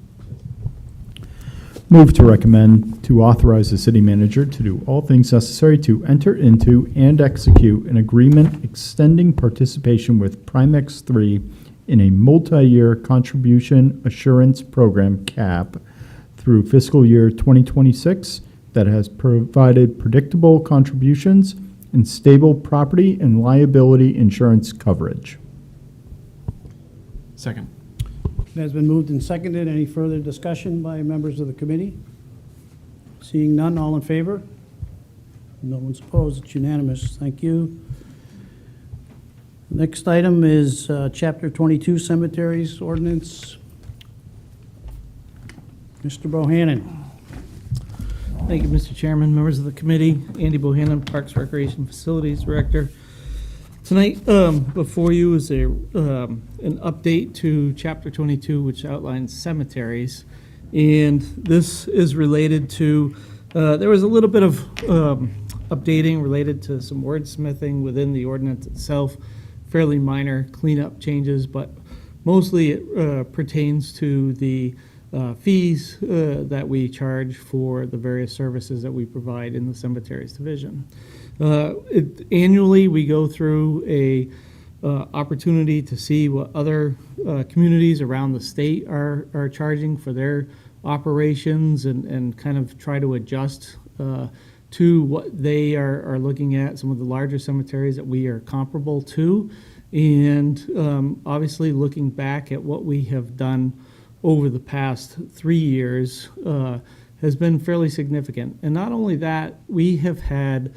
Move to recommend to authorize the city manager to do all things necessary to enter into and execute an agreement extending participation with Primex 3 in a multi-year contribution assurance program CAP through fiscal year 2026 that has provided predictable contributions and stable property and liability insurance coverage. Second. It has been moved and seconded. Any further discussion by members of the committee? Seeing none, all in favor? No one's opposed. It's unanimous. Thank you. Next item is Chapter 22 Cemeteries Ordinance. Mr. Bohannon. Thank you, Mr. Chairman, members of the committee. Andy Bohannon, Parks Recreation Facilities Director. Tonight, before you is an update to Chapter 22, which outlines cemeteries. And this is related to, there was a little bit of updating related to some wordsmithing within the ordinance itself, fairly minor cleanup changes, but mostly it pertains to the fees that we charge for the various services that we provide in the cemeteries division. Annually, we go through a opportunity to see what other communities around the state are charging for their operations and kind of try to adjust to what they are looking at, some of the larger cemeteries that we are comparable to. And obviously, looking back at what we have done over the past 3 years has been fairly significant. And not only that, we have had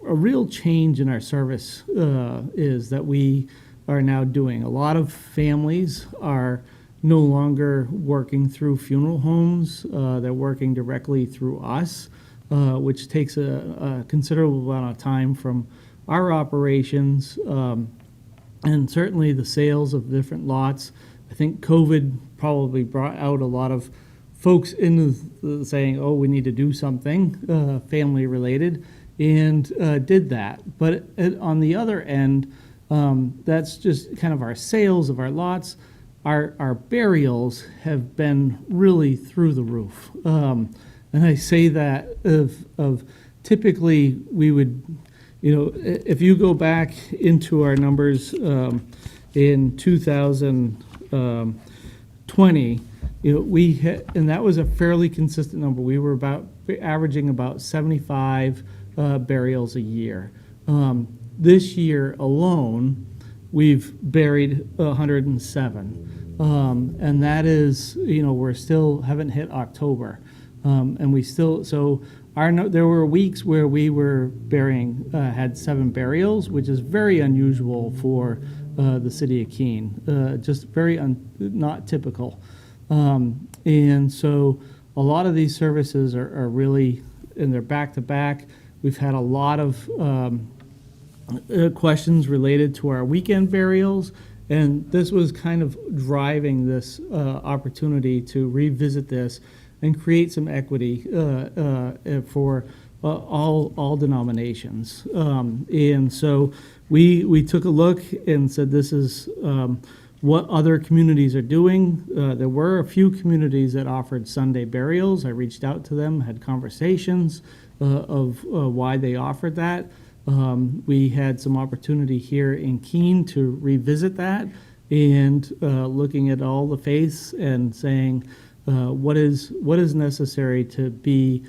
a real change in our service is that we are now doing. A lot of families are no longer working through funeral homes. They're working directly through us, which takes a considerable amount of time from our operations, and certainly the sales of different lots. I think COVID probably brought out a lot of folks into saying, oh, we need to do something family related, and did that. But on the other end, that's just kind of our sales of our lots. Our burials have been really through the roof. And I say that of typically we would, if you go back into our numbers in 2020, and that was a fairly consistent number. We were averaging about 75 burials a year. This year alone, we've buried 107. And that is, we're still haven't hit October. And we still, so there were weeks where we were burying, had 7 burials, which is very unusual for the city of Keene, just very not typical. And so a lot of these services are really, and they're back to back. We've had a lot of questions related to our weekend burials, and this was kind of driving this opportunity to revisit this and create some equity for all denominations. And so we took a look and said, this is what other communities are doing. There were a few communities that offered Sunday burials. I reached out to them, had conversations of why they offered that. We had some opportunity here in Keene to revisit that and looking at all the faiths and saying what is necessary to be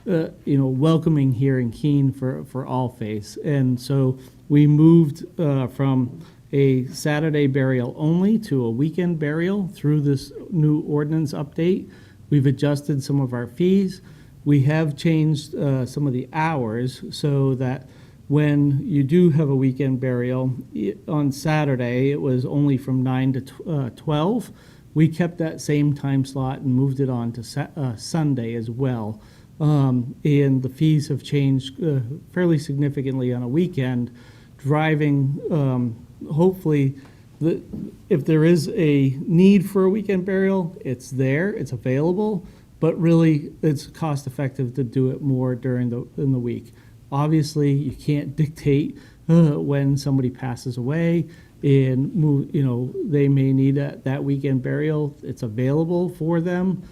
welcoming here in Keene for all faiths. And so we moved from a Saturday burial only to a weekend burial through this new ordinance update. We've adjusted some of our fees. We have changed some of the hours so that when you do have a weekend burial, on Saturday, it was only from 9 to 12. We kept that same time slot and moved it on to Sunday as well. And the fees have changed fairly significantly on a weekend, driving, hopefully, if there is a need for a weekend burial, it's there, it's available, but really it's cost effective to do it more in the week. Obviously, you can't dictate when somebody passes away and they may need that weekend burial. It's available for them.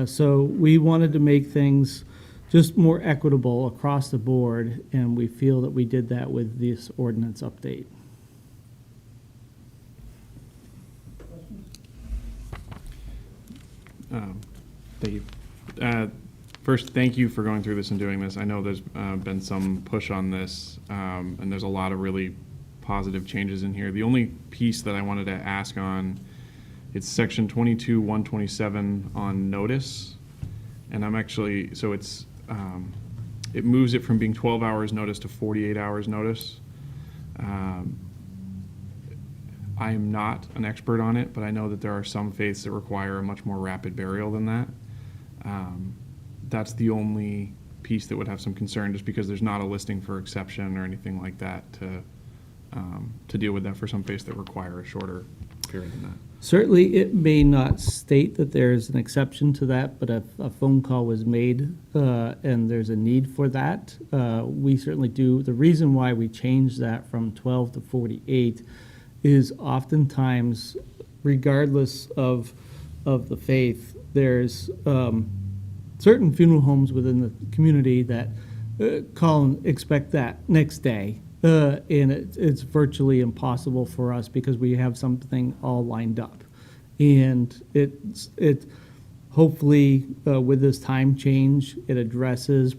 So we wanted to make things just more equitable across the board, and we feel that we did that with this ordinance update. Thank you. First, thank you for going through this and doing this. I know there's been some push on this, and there's a lot of really positive changes in here. The only piece that I wanted to ask on, it's section 22-127 on notice, and I'm actually, so it's, it moves it from being 12 hours notice to 48 hours notice. I am not an expert on it, but I know that there are some faiths that require a much more rapid burial than that. That's the only piece that would have some concern, just because there's not a listing for exception or anything like that to deal with that for some faiths that require a shorter period than that. Certainly, it may not state that there's an exception to that, but if a phone call was made and there's a need for that, we certainly do. The reason why we changed that from 12 to 48 is oftentimes, regardless of the faith, there's certain funeral homes within the community that call and expect that next day. And it's virtually impossible for us because we have something all lined up. And it hopefully with this time change, it addresses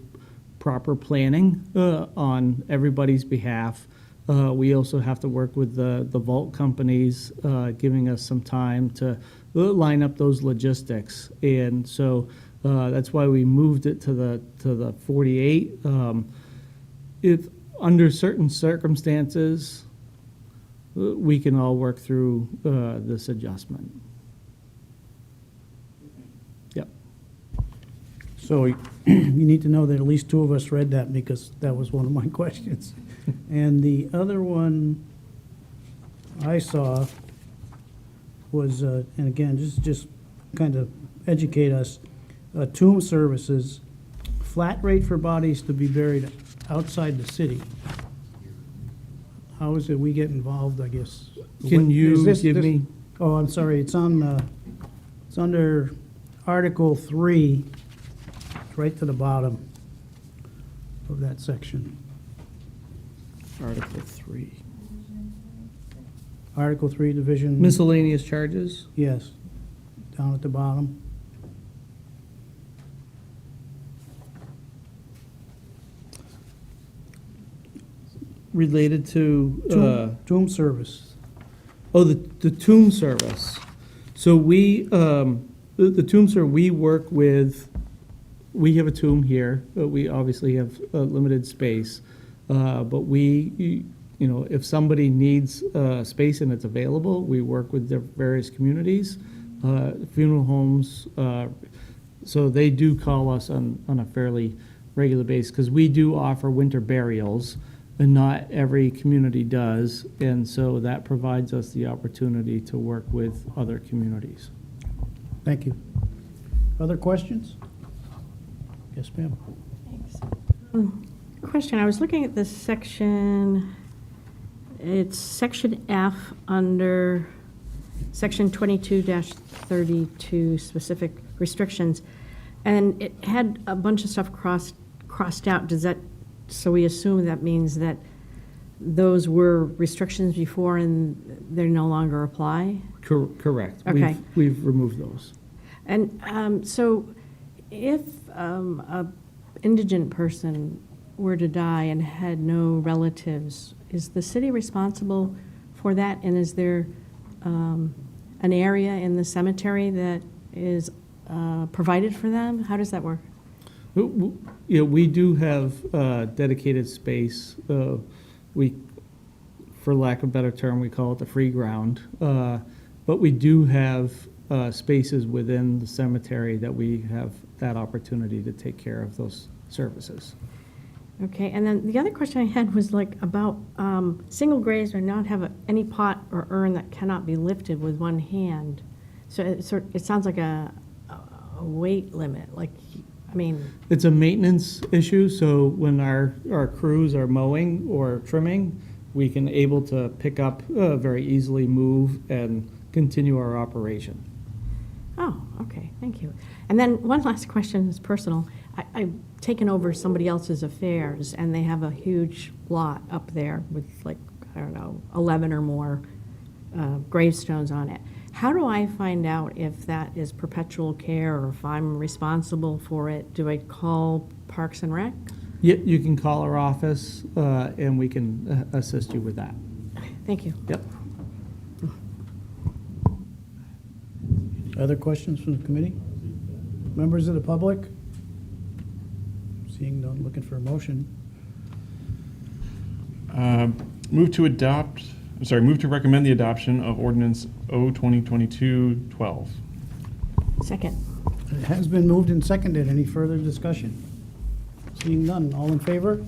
proper planning on everybody's behalf. We also have to work with the vault companies, giving us some time to line up those logistics. And so that's why we moved it to the 48. If under certain circumstances, we can all work through this adjustment. Yep. So you need to know that at least 2 of us read that, because that was one of my questions. And the other one I saw was, and again, just kind of educate us, tomb services, flat rate for bodies to be buried outside the city. How is it we get involved, I guess? Can you give me? Oh, I'm sorry, it's on, it's under Article 3, it's right to the bottom of that section. Article 3. Article 3, Division. Miscellaneous charges? Yes. down at the bottom. Related to, Tomb service. oh, the tomb service. So we, the tomb service, we work with, we have a tomb here, but we obviously have a limited space. But we, you know, if somebody needs space and it's available, we work with the various communities, funeral homes. So they do call us on a fairly regular basis, because we do offer winter burials, and not every community does. And so that provides us the opportunity to work with other communities. Thank you. Other questions? Yes, ma'am. Question, I was looking at this section, it's section F under section 22-32, specific restrictions, and it had a bunch of stuff crossed out. Does that, so we assume that means that those were restrictions before and they no longer apply? Correct. Okay. We've removed those. And so if a indigent person were to die and had no relatives, is the city responsible for that? And is there an area in the cemetery that is provided for them? How does that work? Yeah, we do have dedicated space. We, for lack of a better term, we call it the free ground. But we do have spaces within the cemetery that we have that opportunity to take care of those services. Okay, and then the other question I had was like about single graves or not have any pot or urn that cannot be lifted with one hand. So it sounds like a weight limit, like, I mean. It's a maintenance issue, so when our crews are mowing or trimming, we can able to pick up, very easily move and continue our operation. Oh, okay, thank you. And then one last question is personal. I've taken over somebody else's affairs, and they have a huge lot up there with, like, I don't know, 11 or more gravestones on it. How do I find out if that is perpetual care or if I'm responsible for it? Do I call Parks and Rec? Yeah, you can call our office, and we can assist you with that. Thank you. Yep. Other questions from the committee? Members of the public? Seeing none, looking for a motion. Move to recommend the adoption of ordinance O-2022-12. Second. It has been moved and seconded. Any further discussion? Seeing none, all in favor?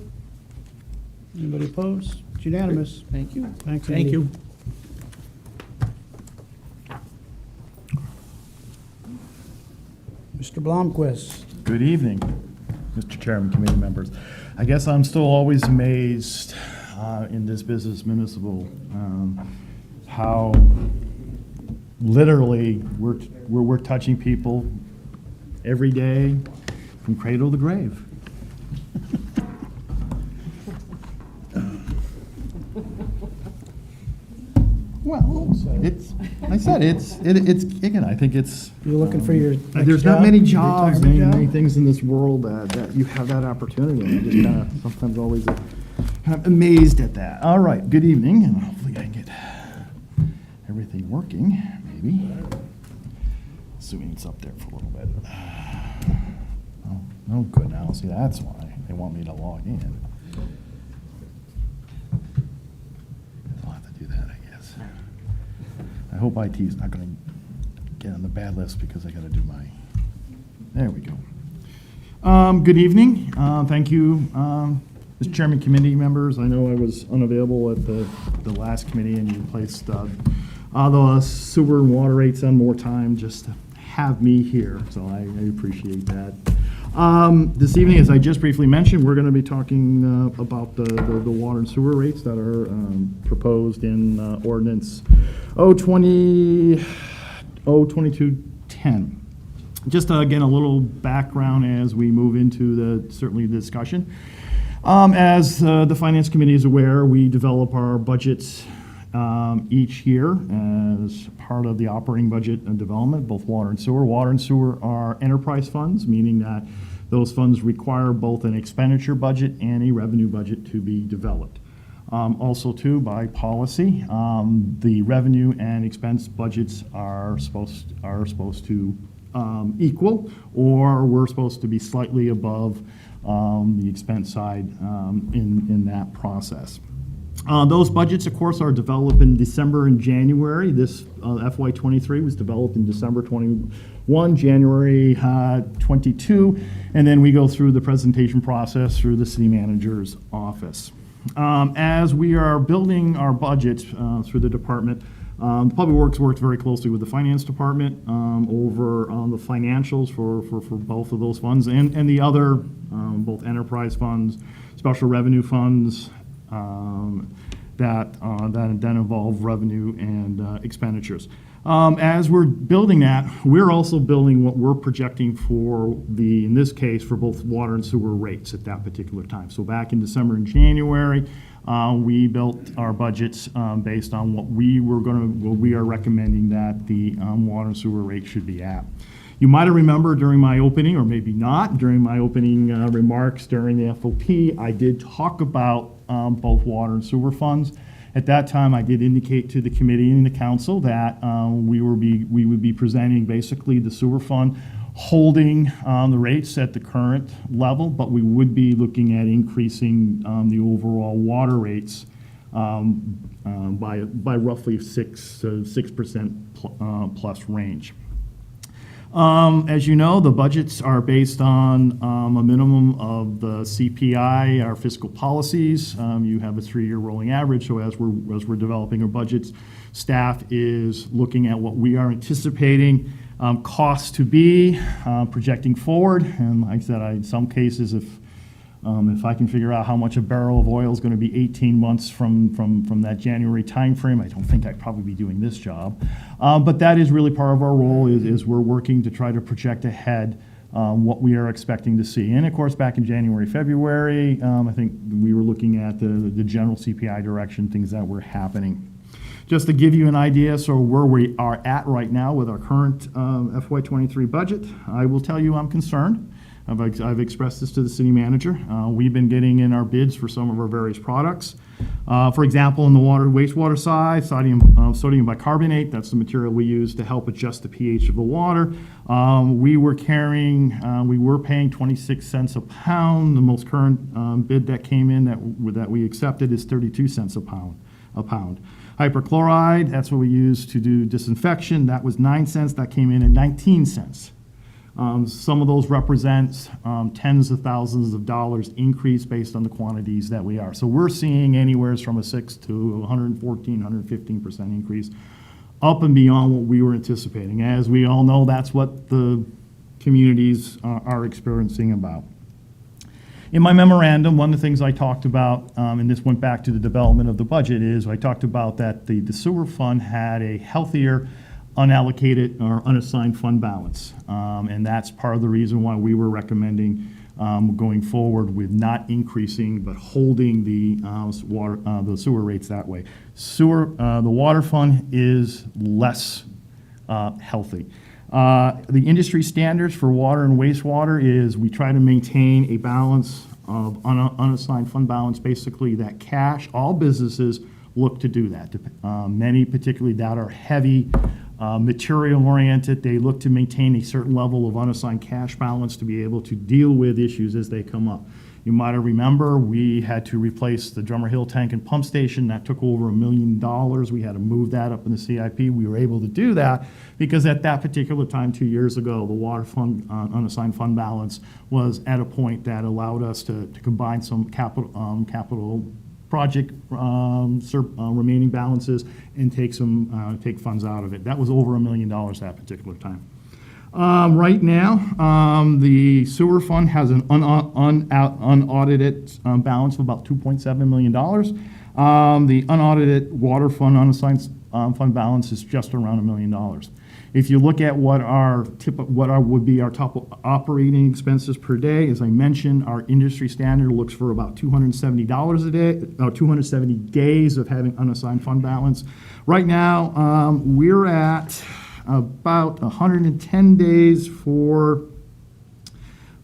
Anybody opposed? It's unanimous. Thank you. Thanks, Thank Andy. you. Mr. Blomquist. Good evening, Mr. Chairman, committee members. I guess I'm still always amazed in this business municipal how literally we're touching people every day from cradle to grave. Well, it's again, I think it's. You're looking for your next There's not job? many jobs, Retirement many job? things in this world that you have that opportunity. And I just kind of sometimes always kind of amazed at that. All right, good evening, and hopefully I can get everything working, maybe. Assuming it's up there for a little bit. Oh, good, now, see, that's why they want me to log in. I'll have to do that, I guess. I hope IT's not going to get on the bad list because I got to do my, there we go. Good evening. Thank you, Mr. Chairman, committee members. I know I was unavailable at the last committee and you placed the sewer and water rates on more time just to have me here, so I appreciate that. This evening, as I just briefly mentioned, we're going to be talking about the water and sewer rates that are proposed in ordinance 2210. Just again, a little background as we move into certainly the discussion. As the Finance Committee is aware, we develop our budgets each year as part of the operating budget and development, both water and sewer. Water and sewer are enterprise funds, meaning that those funds require both an expenditure budget and a revenue budget to be developed. Also, too, by policy, the revenue and expense budgets are supposed to equal, or we're supposed to be slightly above the expense side in that process. Those budgets, of course, are developed in December and January. This FY23 was developed in December 21, January 22, and then we go through the presentation process through the city manager's office. As we are building our budget through the department, the Public Works works very closely with the Finance Department over on the financials for both of those funds and the other, both enterprise funds, special revenue funds, that involve revenue and expenditures. As we're building that, we're also building what we're projecting for in this case, for both water and sewer rates at that particular time. So back in December and January, we built our budgets based on what we are recommending that the water and sewer rate should be at. You might have remembered during my opening, or maybe not, during my opening remarks during the FOP, I did talk about both water and sewer funds. At that time, I did indicate to the committee and the council that we would be presenting basically the sewer fund holding the rates at the current level, but we would be looking at increasing the overall water rates by roughly 6% plus range. As you know, the budgets are based on a minimum of the CPI, our fiscal policies. You have a 3-year rolling average, so as we're developing our budgets, staff is looking at what we are anticipating costs to be, projecting forward. And like I said, in some cases, if I can figure out how much a barrel of oil is going to be 18 months from that January timeframe, I don't think I'd probably be doing this job. But that is really part of our role, is we're working to try to project ahead what we are expecting to see. And of course, back in January, February, I think we were looking at the general CPI direction, things that were happening. Just to give you an idea, so where we are at right now with our current FY23 budget, I will tell you I'm concerned. I've expressed this to the city manager. We've been getting in our bids for some of our various products. For example, in the wastewater side, sodium bicarbonate, that's the material we use to help adjust the pH of the water. We were paying 26 cents a pound. The most current bid that came in that we accepted is 32 cents a pound. Hyperchloride, that's what we use to do disinfection. That was 9 cents. That came in at 19 cents. Some of those represent tens of thousands of dollars increase based on the quantities that we are. So we're seeing anywhere from a 6 to 114, 115% increase up and beyond what we were anticipating. As we all know, that's what the communities are experiencing about. In my memorandum, one of the things I talked about, and this went back to the development of the budget, is I talked about that the sewer fund had a healthier unallocated or unassigned fund balance. And that's part of the reason why we were recommending going forward with not increasing but holding the sewer rates that way. The water fund is less healthy. The industry standards for water and wastewater is we try to maintain a balance of unassigned fund balance, basically that cash, all businesses look to do that. Many particularly that are heavy material oriented, they look to maintain a certain level of unassigned cash balance to be able to deal with issues as they come up. You might remember we had to replace the Drummer Hill tank and pump station. That took over $1 million. We had to move that up in the CIP. We were able to do that because at that particular time 2 years ago, the water fund unassigned fund balance was at a point that allowed us to combine some capital project remaining balances and take funds out of it. That was over $1 million that particular time. Right now, the sewer fund has an unaudited balance of about $2.7 million. The unaudited water fund unassigned fund balance is just around $1 million. If you look at what would be our top operating expenses per day, as I mentioned, our industry standard looks for about $270 a day, 270 days of having unassigned fund balance. Right now, we're at about 110 days for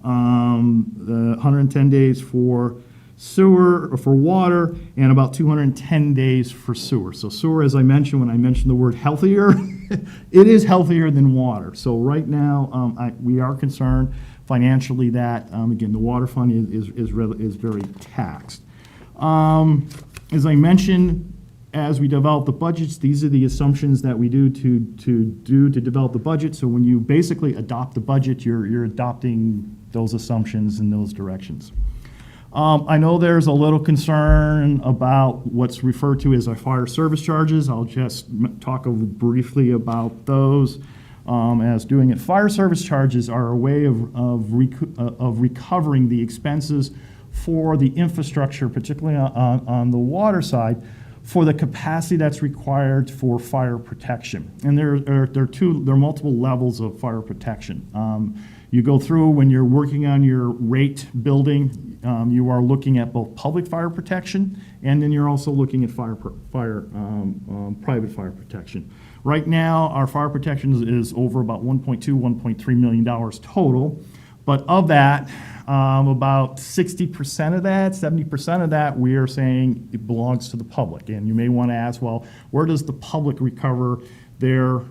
110 days for sewer or for water, and about 210 days for sewer. So sewer, as I mentioned, when I mentioned the word healthier, it is healthier than water. So right now, we are concerned financially that, again, the water fund is very taxed. As I mentioned, as we develop the budgets, these are the assumptions that we do to develop the budget. So when you basically adopt the budget, you're adopting those assumptions in those directions. I know there's a little concern about what's referred to as our fire service charges. I'll just talk briefly about those. As doing it, fire service charges are a way of recovering the expenses for the infrastructure, particularly on the water side, for the capacity that's required for fire protection. And there are multiple levels of fire protection. You go through when you're working on your rate building, you are looking at both public fire protection, and then you're also looking at private fire protection. Right now, our fire protection is over about $1.2, $1.3 million total. But of that, about 60% of that, 70% of that, we are saying it belongs to the public. And you may want to ask, well, where does the public recover their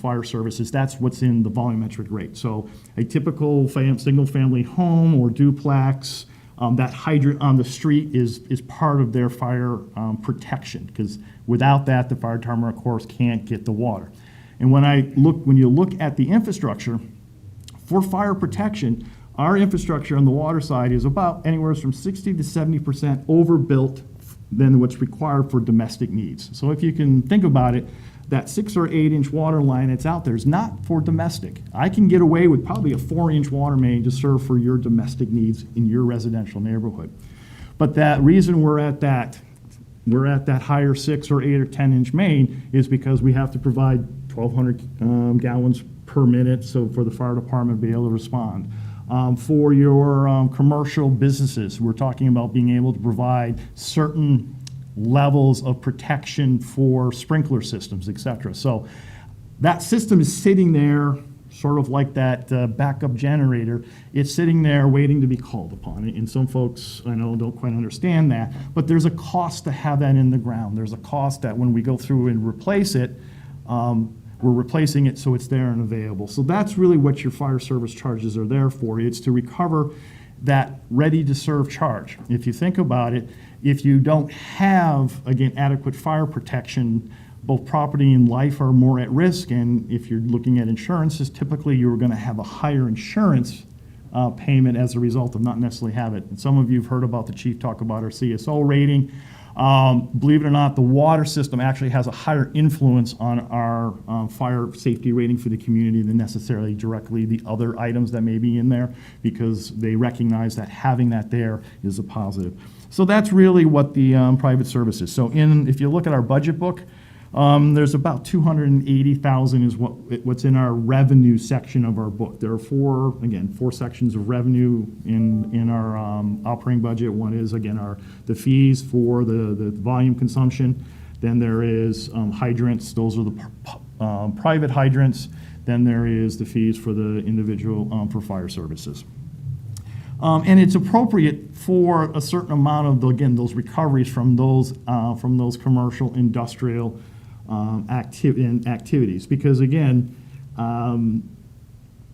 fire services? That's what's in the volumetric rate. So a typical single-family home or duplex, that hydrant on the street is part of their fire protection, because without that, the fire department, of course, can't get the water. And when you look at the infrastructure for fire protection, our infrastructure on the water side is about anywhere from 60 to 70% overbuilt than what's required for domestic needs. So if you can think about it, that 6 or 8 inch water line that's out there is not for domestic. I can get away with probably a 4-inch water main to serve for your domestic needs in your residential neighborhood. But that reason we're at that higher 6 or 8 or 10 inch main is because we have to provide 1,200 gallons per minute, so for the fire department to be able to respond. For your commercial businesses, we're talking about being able to provide certain levels of protection for sprinkler systems, et cetera. So that system is sitting there sort of like that backup generator. It's sitting there waiting to be called upon. And some folks, I know, don't quite understand that, but there's a cost to have that in the ground. There's a cost that when we go through and replace it, we're replacing it so it's there and available. So that's really what your fire service charges are there for. It's to recover that ready-to-serve charge. If you think about it, if you don't have, again, adequate fire protection, both property and life are more at risk, and if you're looking at insurances, typically you're going to have a higher insurance payment as a result of not necessarily have it. And some of you have heard about the chief talk about our CSO rating. Believe it or not, the water system actually has a higher influence on our fire safety rating for the community than necessarily directly the other items that may be in there, because they recognize that having that there is a positive. So that's really what the private service is. So if you look at our budget book, there's about $280,000 is what's in our revenue section of our book. There are four sections of revenue in our operating budget. One is, again, the fees for the volume consumption. Then there is hydrants. Those are the private hydrants. Then there is the fees for the individual for fire services. And it's appropriate for a certain amount of, those recoveries from those commercial, industrial activities, because again,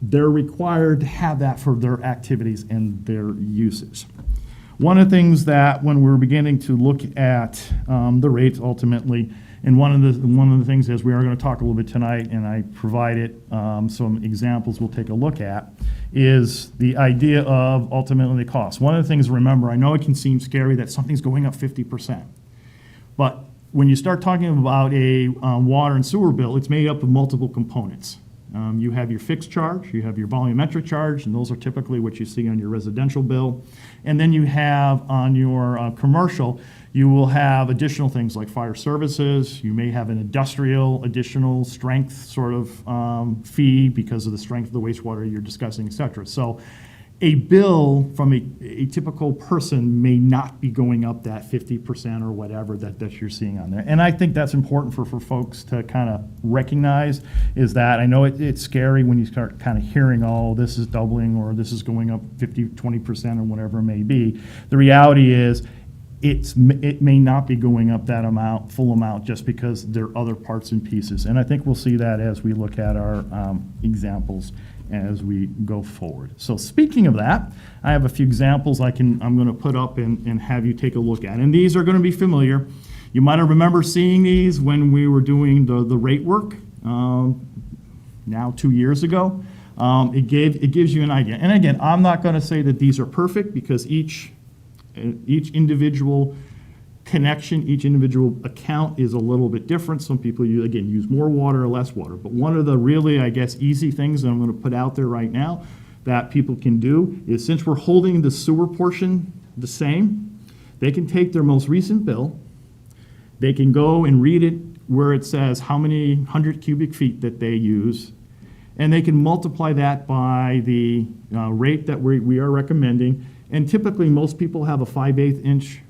they're required to have that for their activities and their uses. One of the things that when we're beginning to look at the rates ultimately, and one of the things is we are going to talk a little bit tonight, and I provided some examples we'll take a look at, is the idea of ultimately the cost. One of the things to remember, I know it can seem scary that something's going up 50%, but when you start talking about a water and sewer bill, it's made up of multiple components. You have your fixed charge, you have your volumetric charge, and those are typically what you see on your residential bill. And then you have on your commercial, you will have additional things like fire services. You may have an industrial additional strength sort of fee because of the strength of the wastewater you're discussing, et cetera. So a bill from a typical person may not be going up that 50% or whatever that you're seeing on there. And I think that's important for folks to kind of recognize, is that I know it's scary when you start kind of hearing, oh, this is doubling or this is going up 50, 20% or whatever it may be. The reality is it may not be going up that amount, full amount, just because there are other parts and pieces. And I think we'll see that as we look at our examples as we go forward. So speaking of that, I have a few examples I'm going to put up and have you take a look at. And these are going to be familiar. You might have remember seeing these when we were doing the rate work now 2 years ago. It gives you an idea. And again, I'm not going to say that these are perfect, because each individual connection, each individual account is a little bit different. Some people, use more water or less water. But one of the really, I guess, easy things that I'm going to put out there right now that people can do is, since we're holding the sewer portion the same, they can take their most recent bill, they can go and read it where it says how many 100 cubic feet that they use, and they can multiply that by the rate that we are recommending. And typically, most people have a 5/8 inch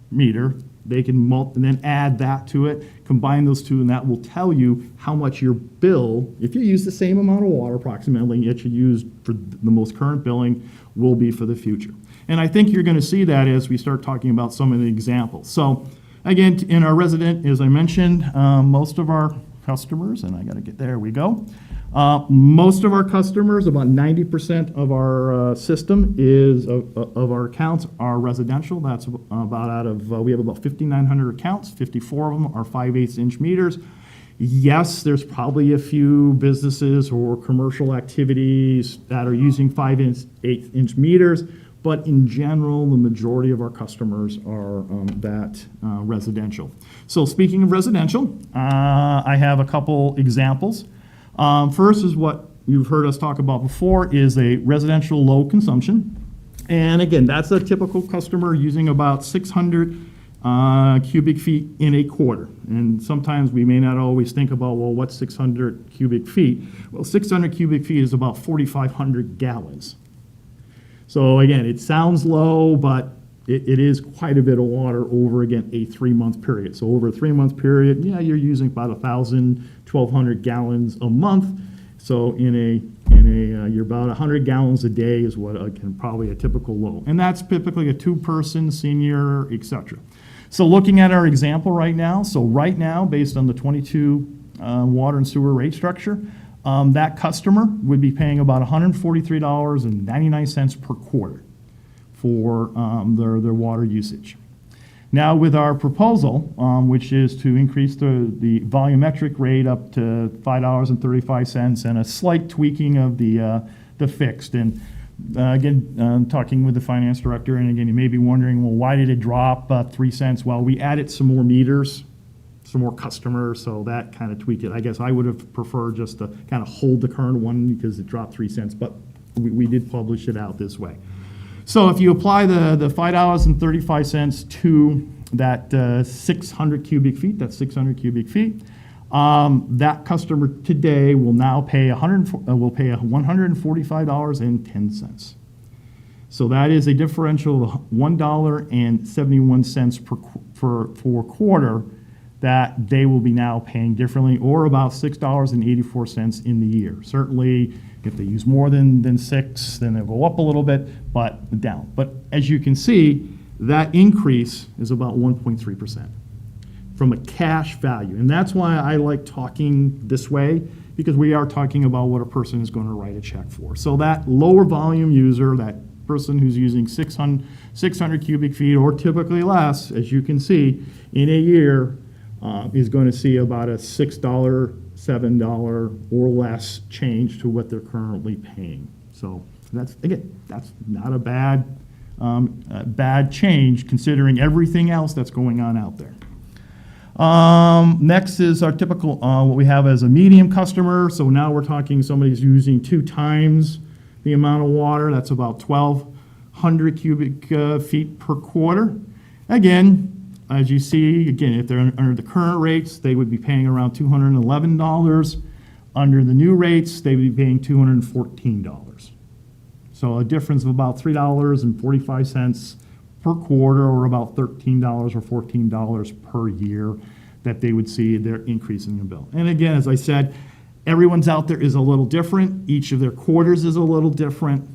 meter. They can and then add that to it, combine those two, and that will tell you how much your bill, if you use the same amount of water approximately that you used for the most current billing, will be for the future. And I think you're going to see that as we start talking about some of the examples. So again, in our resident, as I mentioned, most of our customers, and I got to get there we go. Most of our customers, about 90% of our system of our accounts are residential. That's about out of, we have about 5,900 accounts, 54 of them are 5/8 inch meters. Yes, there's probably a few businesses or commercial activities that are using 5/8 inch meters, but in general, the majority of our customers are residential. So speaking of residential, I have a couple examples. First is what you've heard us talk about before, is a residential low consumption. And again, that's a typical customer using about 600 cubic feet in a quarter. And sometimes we may not always think about, well, what's 600 cubic feet? Well, 600 cubic feet is about 4,500 gallons. So again, it sounds low, but it is quite a bit of water over, again, a 3-month period. So over a 3-month period, yeah, you're using about 1,000, 1,200 gallons a month. So you're about 100 gallons a day is what probably a typical load. And that's typically a 2-person, senior, etc. So looking at our example right now, based on the 22 water and sewer rate structure, that customer would be paying about $143.99 per quarter for their water usage. Now with our proposal, which is to increase the volumetric rate up to $5.35 and a slight tweaking of the fixed. And again, talking with the finance director, and again, you may be wondering, well, why did it drop 3 cents? Well, we added some more meters, some more customers, so that kind of tweaked it. I guess I would have preferred just to kind of hold the current one because it dropped 3 cents, but we did publish it out this way. So if you apply the $5.35 to that 600 cubic feet, that customer today will now pay $145.10. So that is a differential of $1.71 per quarter that they will be now paying differently, or about $6.84 in the year. Certainly, if they use more than 6, then they'll go up a little bit, but down. But as you can see, that increase is about 1.3% from a cash value. And that's why I like talking this way, because we are talking about what a person is going to write a check for. So that lower volume user, that person who's using 600 cubic feet or typically less, as you can see, in a year, is going to see about a $6, $7 or less change to what they're currently paying. So that's not a bad change considering everything else that's going on out there. Next is our typical, what we have as a medium customer. So now we're talking somebody's using 2 times the amount of water. That's about 1,200 cubic feet per quarter. Again, as you see, again, if they're under the current rates, they would be paying around $211. Under the new rates, they would be paying $214. So a difference of about $3.45 per quarter, or about $13 or $14 per year that they would see their increase in their bill. And again, as I said, everyone's out there is a little different. Each of their quarters is a little different.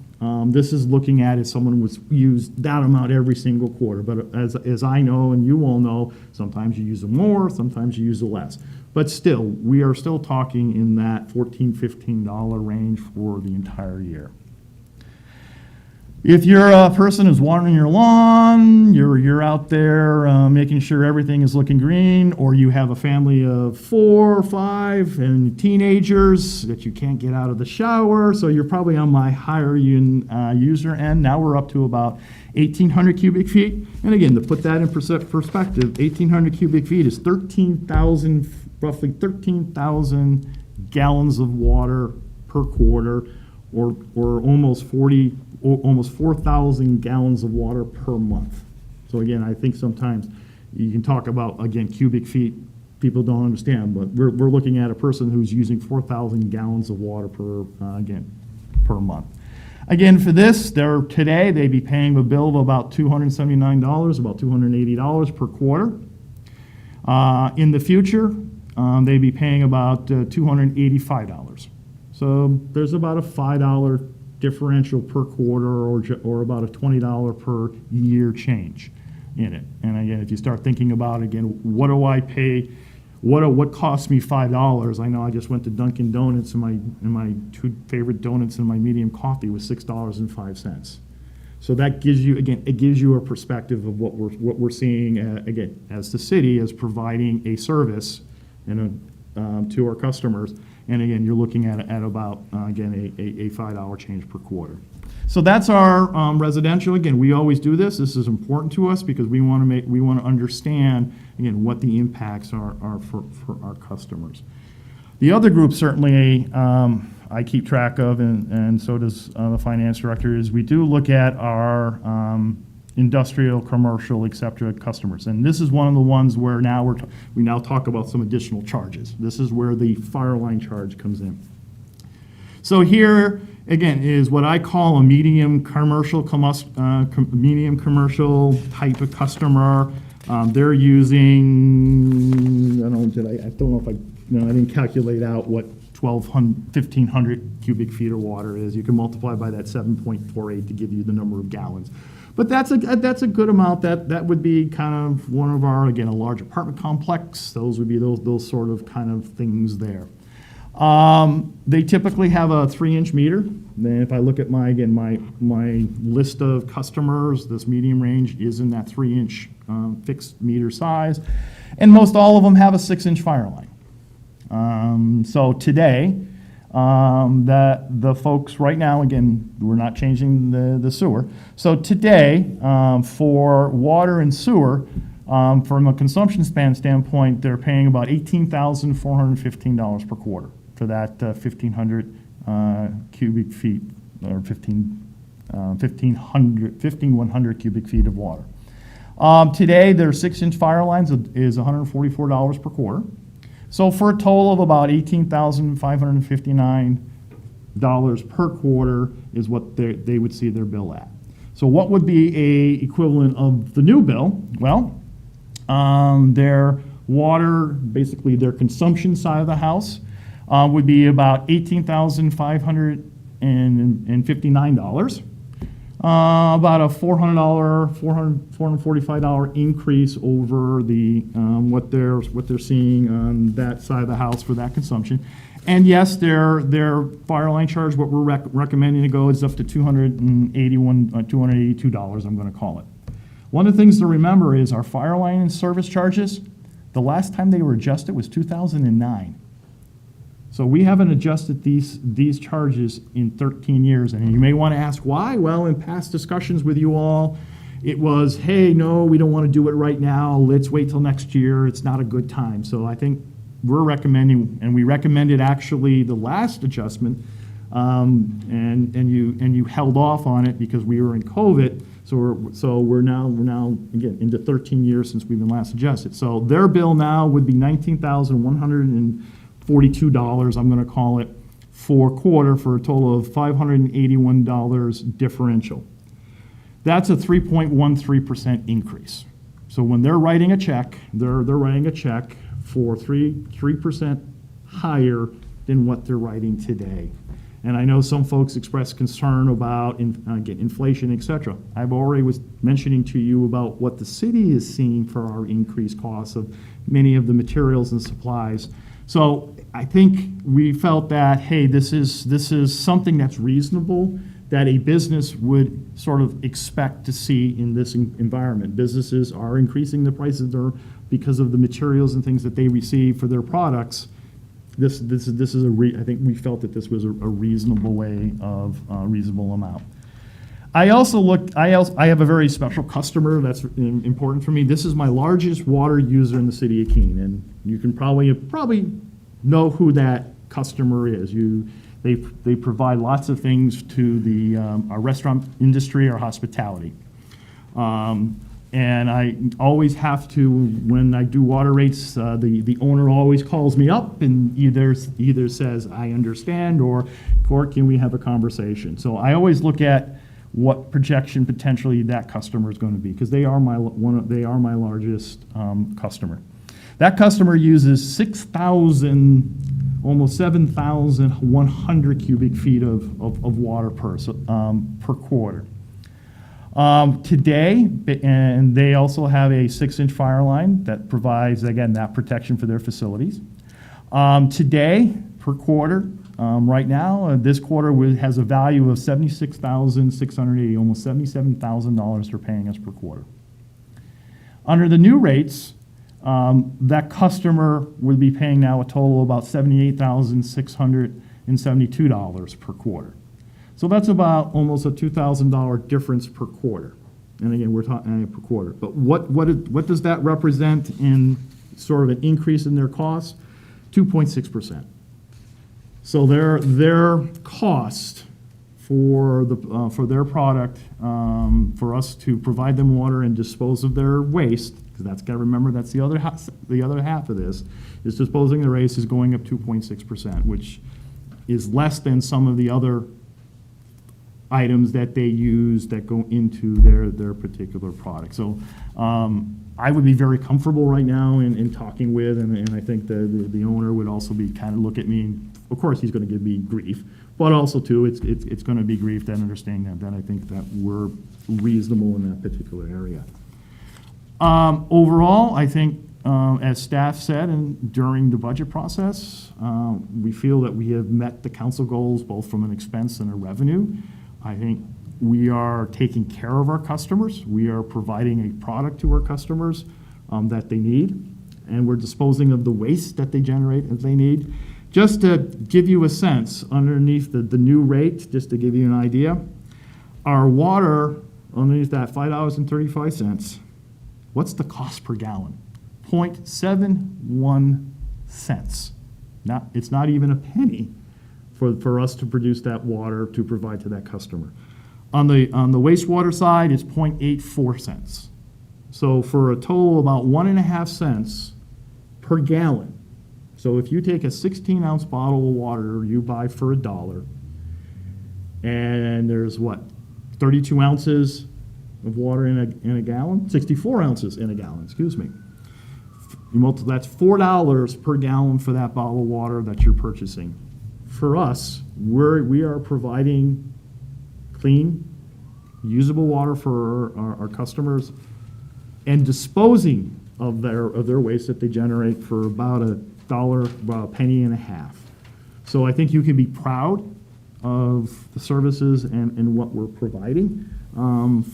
This is looking at if someone was used that amount every single quarter. But as I know and you all know, sometimes you use it more, sometimes you use it less. But still, we are still talking in that $14, $15 range for the entire year. If you're a person who's watering your lawn, you're out there making sure everything is looking green, or you have a family of 4 or 5 and teenagers that you can't get out of the shower, so you're probably on my higher user end. Now we're up to about 1,800 cubic feet. And again, to put that in perspective, 1,800 cubic feet is roughly 13,000 gallons of water per quarter, or almost 4,000 gallons of water per month. So again, I think sometimes you can talk about, again, cubic feet, people don't understand, but we're looking at a person who's using 4,000 gallons of water per month. Again, for this, today they'd be paying a bill of about $279, about $280 per quarter. In the future, they'd be paying about $285. So there's about a $5 differential per quarter, or about a $20 per year change in it. And again, if you start thinking about, again, what do I pay, what costs me $5? I know I just went to Dunkin' Donuts, and my 2 favorite donuts and my medium coffee was $6.05. So that gives you, again, it gives you a perspective of what we're seeing, again, as the city is providing a service to our customers. And again, you're looking at about, again, a $5 change per quarter. So that's our residential. Again, we always do this. This is important to us because we want to understand, again, what the impacts are for our customers. The other group, certainly, I keep track of, and so does the finance director, is we do look at our industrial, commercial, et cetera, customers. And this is one of the ones where we now talk about some additional charges. This is where the fire line charge comes in. So here, again, is what I call a medium commercial type of customer. They're using, I don't know if I didn't calculate out what 1,500 cubic feet of water is. You can multiply by that 7.48 to give you the number of gallons. But that's a good amount. That would be kind of one of our, again, a large apartment complex. Those would be those sort of kind of things there. They typically have a 3-inch meter. Then if I look at my list of customers, this medium range is in that 3-inch fixed meter size. And most all of them have a 6-inch fire line. So today, the folks right now, again, we're not changing the sewer. So today, for water and sewer, from a consumption standpoint, they're paying about $18,415 per quarter for that 1,500 cubic feet, or 1,500 cubic feet of water. Today, their 6-inch fire lines is $144 per quarter. So for a total of about $18,559 per quarter is what they would see their bill at. So what would be a equivalent of the new bill? Well, their water, basically their consumption side of the house, would be about $18,559. About a $445 increase over the what they're seeing on that side of the house for that consumption. And yes, their fire line charge, what we're recommending to go is up to $282, I'm going to call it. One of the things to remember is our fire line and service charges, the last time they were adjusted was 2009. So we haven't adjusted these charges in 13 years. And you may want to ask why. Well, in past discussions with you all, it was, hey, no, we don't want to do it right now. Let's wait till next year. It's not a good time. So I think we're recommending, and we recommended actually the last adjustment, and you held off on it because we were in COVID. So we're now again into 13 years since we've been last adjusted. So their bill now would be $19,142. I'm going to call it for quarter, for a total of $581 differential. That's a 3.13% increase. So when they're writing a check, they're writing a check for 3% higher than what they're writing today. And I know some folks express concern about inflation, et cetera. I've already was mentioning to you about what the city is seeing for our increased costs of many of the materials and supplies. So I think we felt that, hey, this is something that's reasonable, that a business would sort of expect to see in this environment. Businesses are increasing the prices because of the materials and things that they receive for their products. I think we felt that this was a reasonable way of reasonable amount. I have a very special customer that's important for me. This is my largest water user in the city of Keene, and you can probably know who that customer is. They provide lots of things to our restaurant industry, our hospitality. And I always have to, when I do water rates, the owner always calls me up and either says, I understand, or Court, can we have a conversation? So I always look at what projection potentially that customer is going to be, because they are my largest customer. That customer uses 6,000, almost 7,100 cubic feet of water per quarter. Today, and they also have a 6-inch fire line that provides, again, that protection for their facilities. Today, per quarter, right now, this quarter has a value of $76,680, almost $77,000 they're paying us per quarter. Under the new rates, that customer would be paying now a total of about $78,672 per quarter. So that's about almost a $2,000 difference per quarter. And again, we're talking per quarter. But what does that represent in sort of an increase in their costs? 2.6%. So their cost for their product, for us to provide them water and dispose of their waste, because that's got to remember that's the other half of this, is disposing of the waste is going up 2.6%, which is less than some of the other items that they use that go into their particular product. So I would be very comfortable right now in talking with, and I think the owner would also be kind of look at me. Of course, he's going to give me grief, but also too, it's going to be grief that understanding that I think that we're reasonable in that particular area. Overall, I think as staff said, and during the budget process, we feel that we have met the council goals both from an expense and a revenue. I think we are taking care of our customers. We are providing a product to our customers that they need, and we're disposing of the waste that they generate as they need. Just to give you a sense, underneath the new rate, just to give you an idea, our water, underneath that $5.35, what's the cost per gallon? 0.71 cents. It's not even a penny for us to produce that water to provide to that customer. On the wastewater side, it's 0.84 cents. So for a total of about 1.5 cents per gallon. So if you take a 16-ounce bottle of water you buy for $1, and there's 32 ounces of water in a gallon? 64 ounces in a gallon, excuse me. That's $4 per gallon for that bottle of water that you're purchasing. For us, we are providing clean, usable water for our customers and disposing of their waste that they generate for about a penny and a half. So I think you can be proud of the services and what we're providing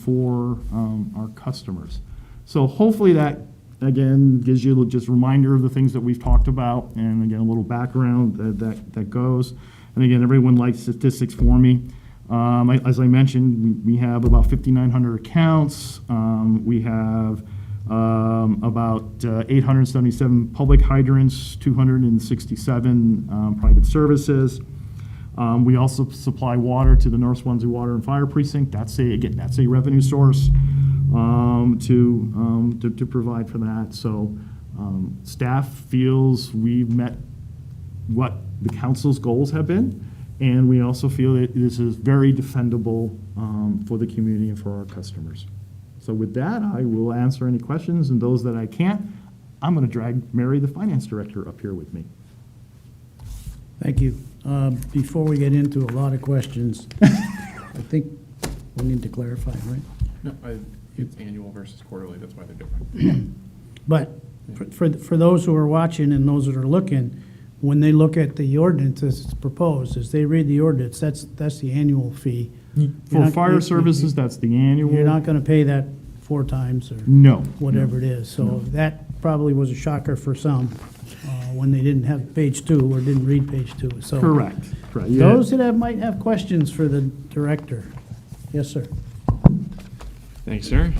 for our customers. So hopefully that, again, gives you just a reminder of the things that we've talked about, and again, a little background that goes. And again, everyone likes statistics for me. As I mentioned, we have about 5,900 accounts. We have about 877 public hydrants, 267 private services. We also supply water to the North Swansea Water and Fire Precinct. That's a revenue source to provide for that. So staff feels we've met what the council's goals have been, and we also feel that this is very defendable for the community and for our customers. So with that, I will answer any questions, and those that I can't, I'm going to drag Mary, the finance director, up here with me. Thank you. Before we get into a lot of questions, I think we need to clarify, right? No, it's annual versus quarterly, that's why they're different. But for those who are watching and those that are looking, when they look at the ordinance as it's proposed, as they read the ordinance, that's the annual fee. For fire services, that's the annual. You're not going to pay that 4 times or No. whatever it is. So that probably was a shocker for some when they didn't have page 2 or didn't read page 2. So Correct. Yeah. those that might have questions for the director. Yes, sir. Thanks, sir.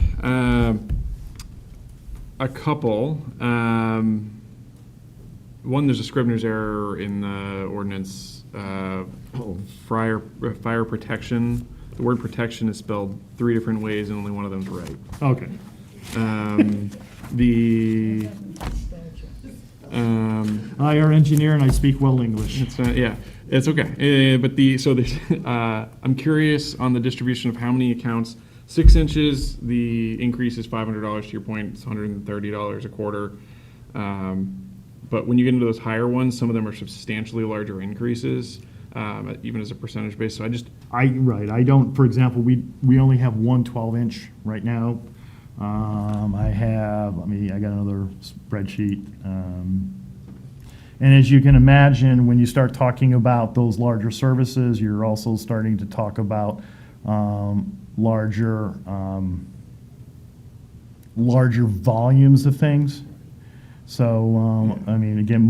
A couple. One, there's a Scrivener's error in the ordinance. Fire protection. The word protection is spelled 3 different ways, and only one of them's right. Okay. I are engineer and I speak well English. Yeah, it's okay. I'm curious on the distribution of how many accounts. 6 inches, the increase is $500. To your point, it's $130 a quarter. But when you get into those higher ones, some of them are substantially larger increases, even as a percentage base. So I don't, for example, we only have one 12-inch right now. I got another spreadsheet. And as you can imagine, when you start talking about those larger services, you're also starting to talk about larger volumes of things. So, again,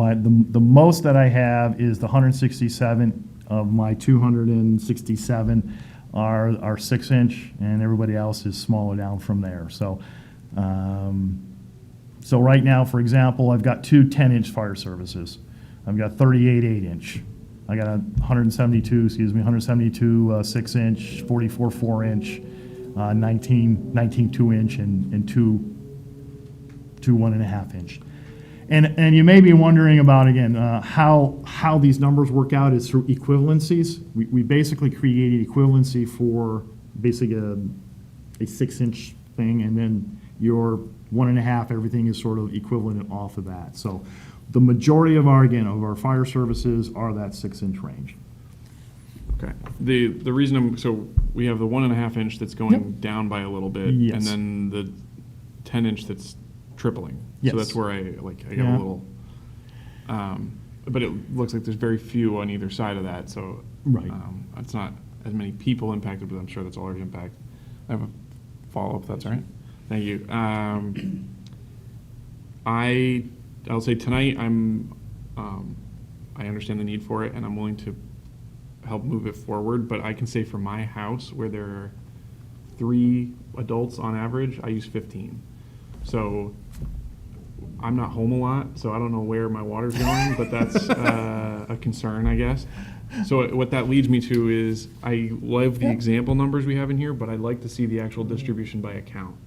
the most that I have is the 167 of my 267 are 6-inch, and everybody else is smaller down from there. So, so right now, for example, I've got 2 10-inch fire services. I've got 38 8-inch. I got 172 6-inch, 44 4-inch, 19 2-inch, and 2 1.5-inch. And you may be wondering about, again, how these numbers work out is through equivalencies. We basically created equivalency for basically a 6-inch thing, and then your 1.5, everything is sort of equivalent off of that. So the majority of our fire services are that 6-inch range. Okay. The reason we have the 1.5-inch that's going down by a little bit, Yes. and then the 10-inch that's tripling. Yes. So that's where I get a little. But it looks like there's very few on either side of that. So it's not as many people impacted, but I'm sure that's a large impact. I have a follow-up, if that's all right. Thank you. I'll say tonight I understand the need for it, and I'm willing to help move it forward. But I can say for my house, where there are 3 adults on average, I use 15. So I'm not home a lot, so I don't know where my water's going, but that's a concern, I guess. So what that leads me to is I love the example numbers we have in here, but I'd like to see the actual distribution by account,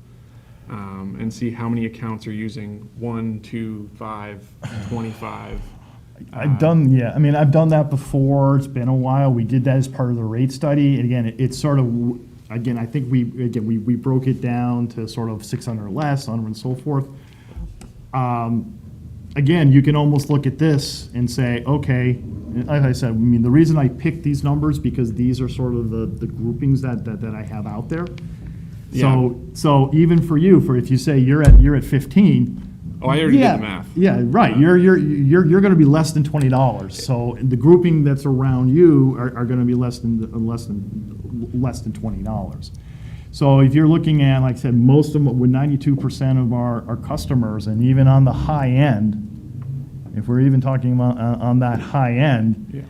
and see how many accounts are using 1, 2, 5, 25. I've done that before. It's been a while. We did that as part of the rate study. And again, it's sort of, I think we broke it down to sort of 600 or less, 100 and so forth. Again, you can almost look at this and say, okay, like I said, the reason I picked these numbers because these are sort of the groupings that I have out there. Yeah. So even for you, if you say you're at 15. Oh, I already did the math. Yeah, right. You're going to be less than $20. So the grouping that's around you are going to be less than $20. So if you're looking at, like I said, most of them, with 92% of our customers, and even on the high end, if we're even talking about on that high end,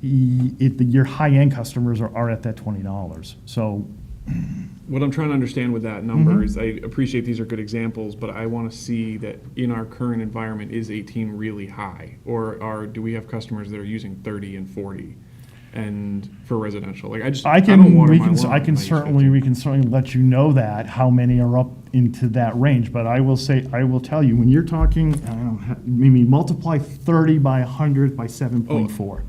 your high-end customers are at that $20. So What I'm trying to understand with that number Mhm. is, I appreciate these are good examples, but I want to see that in our current environment, is 18 really high? Or do we have customers that are using 30 and 40 and for residential? Like, I don't water my lawn when I use 50. we can certainly let you know that, how many are up into that range. But I will tell you, when you're talking, I don't know, maybe multiply 30 by 100 by 7.4.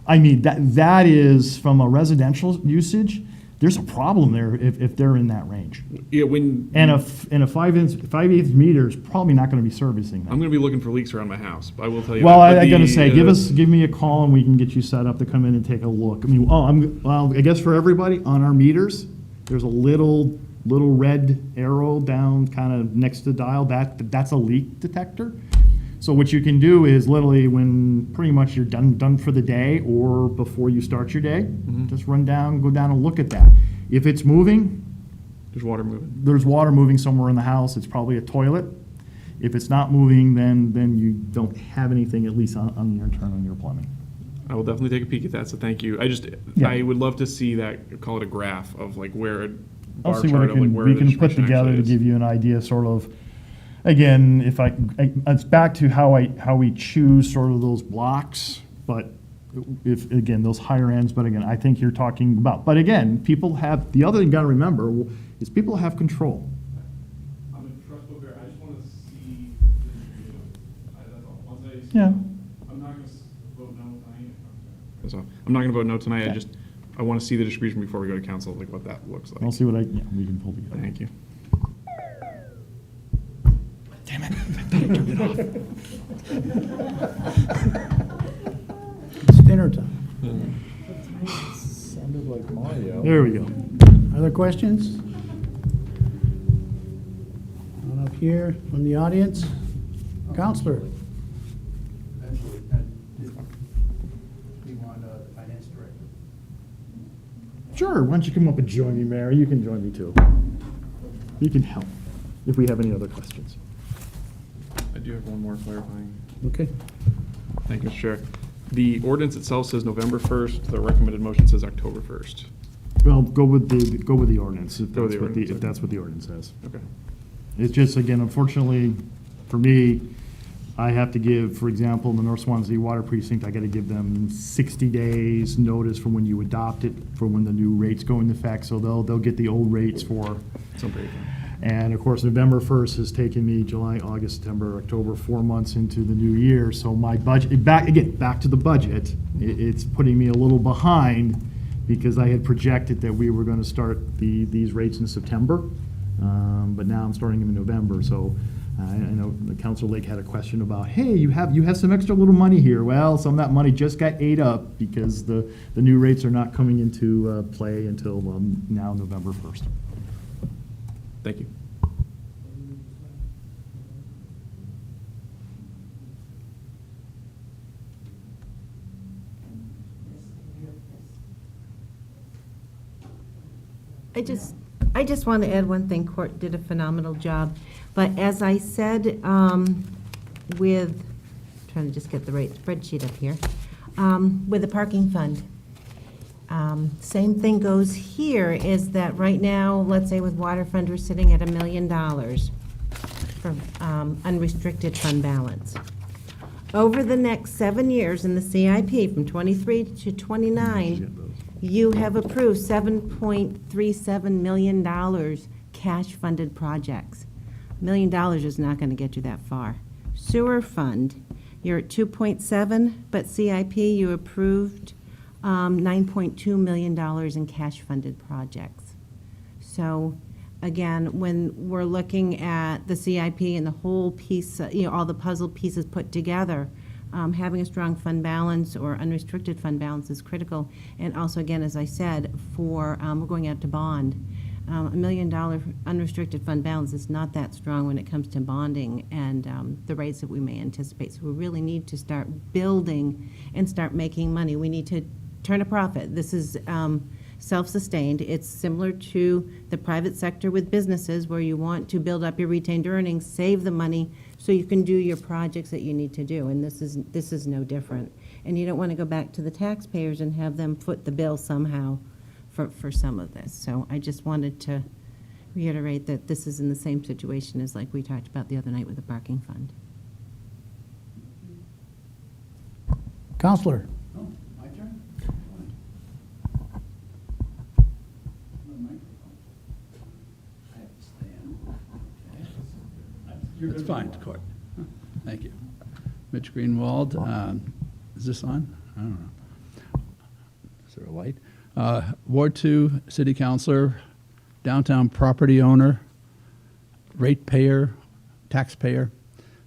I mean, that is, from a residential usage, there's a problem there if they're in that range. Yeah, And a 5/8 meter is probably not going to be servicing that. I'm going to be looking for leaks around my house. I will tell you. Well, that. But I gotta the, say, give me a call and we can get you set up to come in and take a look. I mean, I guess for everybody, on our meters, there's a little red arrow down kind of next to the dial. That's a leak detector. So what you can do is literally, when pretty much you're done for the day or before you start your day, just go down and look at that. If it's moving, There's water moving. there's water moving somewhere in the house. It's probably a toilet. If it's not moving, then you don't have anything, at least on your turn on your plumbing. I will definitely take a peek at that, so thank you. I would love to see that, call it a graph of like where, a I'll bar see what chart of like where we the can put distribution together actually to is. give you an idea, sort of. Again, it's back to how we choose sort of those blocks, but if, again, those higher ends, but again, I think you're talking about, but again, the other thing you gotta remember is people have control. I'm a trust book, I just want to see that's all. Once Yeah. I'm not going to vote no tonight. That's all. I'm not going to vote no tonight, I want to see the distribution before we go to council, like what that looks like. I'll see what we can pull together. Thank you. Damn it, I thought I turned it off. It's dinner time. Sounded like Mario. There we go. Other questions? One up here from the audience. Counselor? Sure, why don't you come up and join me, Mary? You can join me too. You can help if we have any other questions. I do have one more clarifying. Okay. Thank you, Mr. Chair. The ordinance itself says November 1st, the recommended motion says October 1st. Well, go with the ordinance, if Go with that's the what ordinance, if that's what the ordinance says. Okay. It's just, again, unfortunately, for me, I have to give, for example, the North Swansea Water Precinct, I gotta give them 60 days notice from when you adopt it, for when the new rates go into effect, so they'll get the old rates for. And of course, November 1st has taken me July, August, September, October, 4 months into the new year, so my budget, back to the budget, it's putting me a little behind, because I had projected that we were gonna start these rates in September, but now I'm starting them in November, so I know Councilor Lake had a question about, hey, you have some extra little money here. Well, some of that money just got ate up because the new rates are not coming into play until now, November 1st. Thank you. I just want to add one thing. Court did a phenomenal job. But as I said, trying to just get the right spreadsheet up here, with the parking fund, same thing goes here, is that right now, let's say with water fund, we're sitting at $1 million for unrestricted fund balance. Over the next 7 years in the CIP, from 23 to 29, you have approved $7.37 million cash-funded projects. $1 million is not going to get you that far. Sewer fund, you're at 2.7, but CIP, you approved $9.2 million in cash-funded projects. So, again, when we're looking at the CIP and the whole piece, all the puzzle pieces put together, having a strong fund balance or unrestricted fund balance is critical. And also, again, as I said, we're going out to bond. $1 million unrestricted fund balance is not that strong when it comes to bonding and the rates that we may anticipate. So we really need to start building and start making money. We need to turn a profit. This is self-sustained. It's similar to the private sector with businesses, where you want to build up your retained earnings, save the money so you can do your projects that you need to do. And this is no different. And you don't want to go back to the taxpayers and have them foot the bill somehow for some of this. So I just wanted to reiterate that this is in the same situation as like we talked about the other night with the parking fund. Counselor? My turn? That's fine, Court. Thank you. Mitch Greenwald, is this on? I don't know. Is there a light? Ward 2, City Councilor, downtown property owner, ratepayer, taxpayer.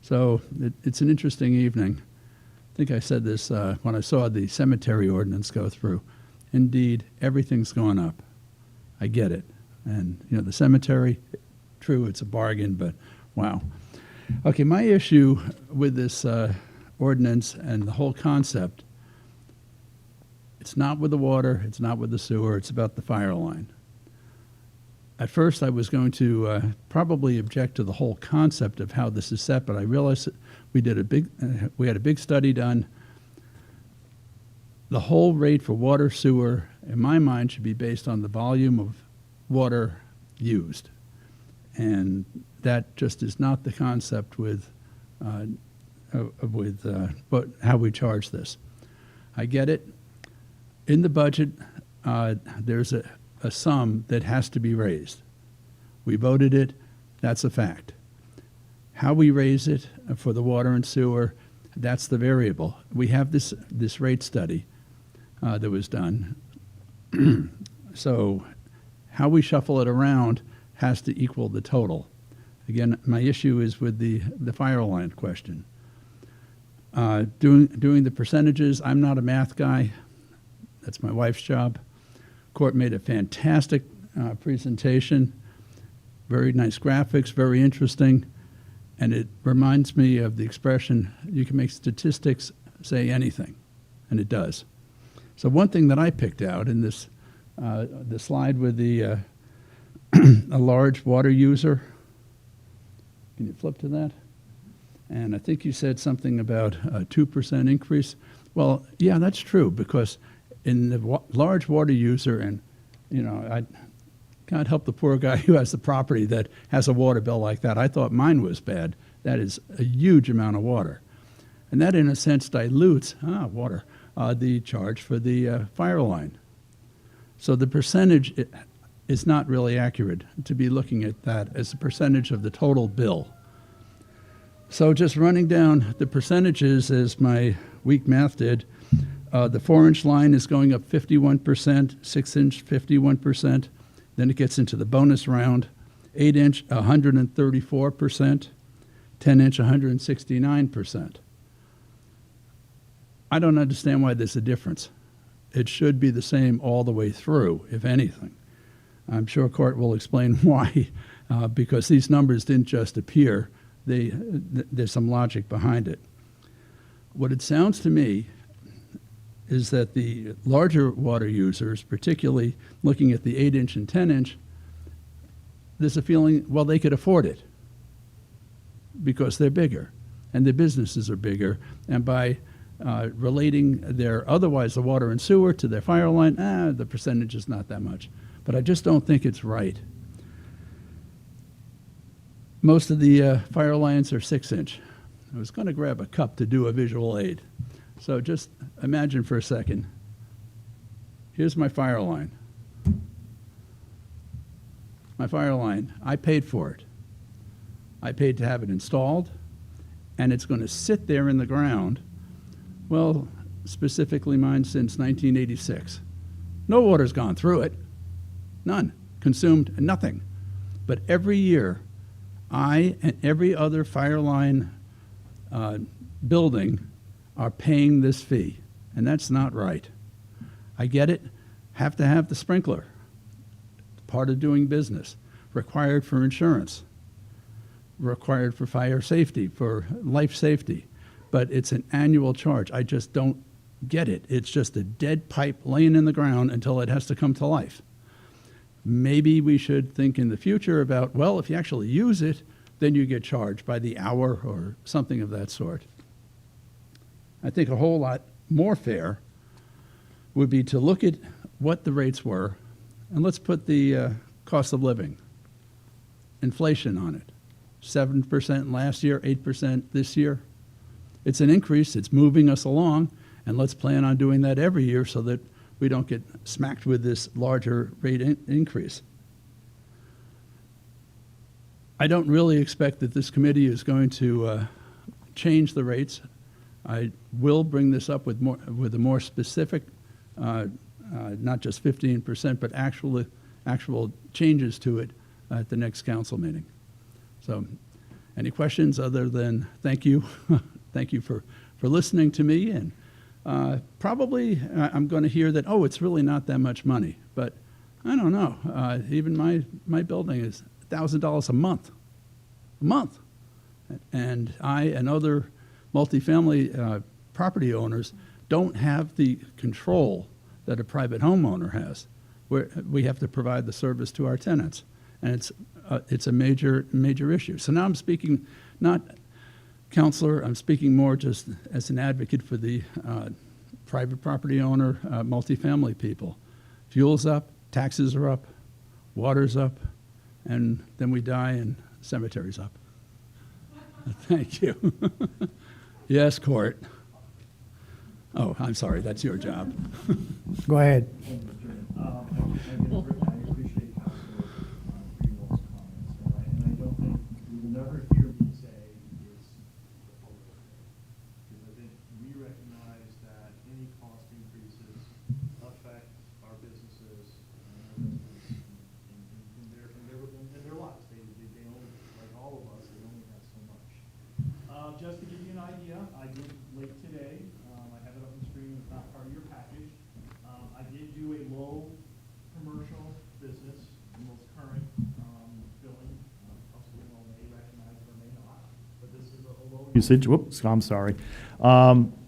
So it's an interesting evening. I think I said this when I saw the cemetery ordinance go through. Indeed, everything's going up. I get it. And, you know, the cemetery, true, it's a bargain, but wow. Okay, my issue with this ordinance and the whole concept, it's not with the water, it's not with the sewer, it's about the fire line. At first, I was going to probably object to the whole concept of how this is set, but I realized that we had a big study done. The whole rate for water, sewer, in my mind, should be based on the volume of water used. And that just is not the concept with how we charge this. I get it. In the budget, there's a sum that has to be raised. We voted it. That's a fact. How we raise it for the water and sewer, that's the variable. We have this rate study that was done. So how we shuffle it around has to equal the total. Again, my issue is with the fire line question. Doing the percentages, I'm not a math guy. That's my wife's job. Court made a fantastic presentation, very nice graphics, very interesting, and it reminds me of the expression, you can make statistics say anything, and it does. So one thing that I picked out in this, the slide with the a large water user, can you flip to that? And I think you said something about a 2% increase. Well, yeah, that's true, because in the large water user, and you know, I can't help the poor guy who has the property that has a water bill like that. I thought mine was bad. That is a huge amount of water. And that, in a sense, dilutes the charge for the fire line. So the percentage is not really accurate to be looking at that as a percentage of the total bill. So just running down the percentages as my weak math did, the 4-inch line is going up 51%, 6-inch 51%. Then it gets into the bonus round. 8-inch 134%, 10-inch 169%. I don't understand why there's a difference. It should be the same all the way through, if anything. I'm sure Court will explain why, because these numbers didn't just appear. There's some logic behind it. What it sounds to me is that the larger water users, particularly looking at the 8-inch and 10-inch, there's a feeling, well, they could afford it because they're bigger and their businesses are bigger. And by relating their otherwise the water and sewer to their fire line, the percentage is not that much. But I just don't think it's right. Most of the fire lines are 6-inch. I was going to grab a cup to do a visual aid. So just imagine for a second. Here's my fire line. My fire line, I paid for it. I paid to have it installed, and it's going to sit there in the ground, well, specifically mine since 1986. No water's gone through it. None. Consumed nothing. But every year, I and every other fire line building are paying this fee, and that's not right. I get it. Have to have the sprinkler. Part of doing business. Required for insurance. Required for fire safety, for life safety. But it's an annual charge. I just don't get it. It's just a dead pipe laying in the ground until it has to come to life. Maybe we should think in the future about, well, if you actually use it, then you get charged by the hour or something of that sort. I think a whole lot more fair would be to look at what the rates were, and let's put the cost of living, inflation on it. 7% last year, 8% this year. It's an increase, it's moving us along, and let's plan on doing that every year so that we don't get smacked with this larger rate increase. I don't really expect that this committee is going to change the rates. I will bring this up with a more specific, not just 15%, but actual changes to it at the next council meeting. So, any questions other than thank you? Thank you for listening to me, and probably I'm going to hear that, oh, it's really not that much money, but I don't know. Even my building is $1,000 a month, and I and other multifamily property owners don't have the control that a private homeowner has, where we have to provide the service to our tenants, and it's a major issue. So now I'm speaking not counselor, I'm speaking more just as an advocate for the private property owner, multifamily people. Fuel's up, taxes are up, water's up, and then we die and cemetery's up. Thank you. Yes, Court. Oh, I'm sorry, that's your job. Go ahead. Just to give you an idea, I did late today, I have it up on the screen, it's not part of your package. I did do a low commercial business, the most current billing. Possibly one may recognize it or may not, but this is a low usage. Whoops, I'm sorry.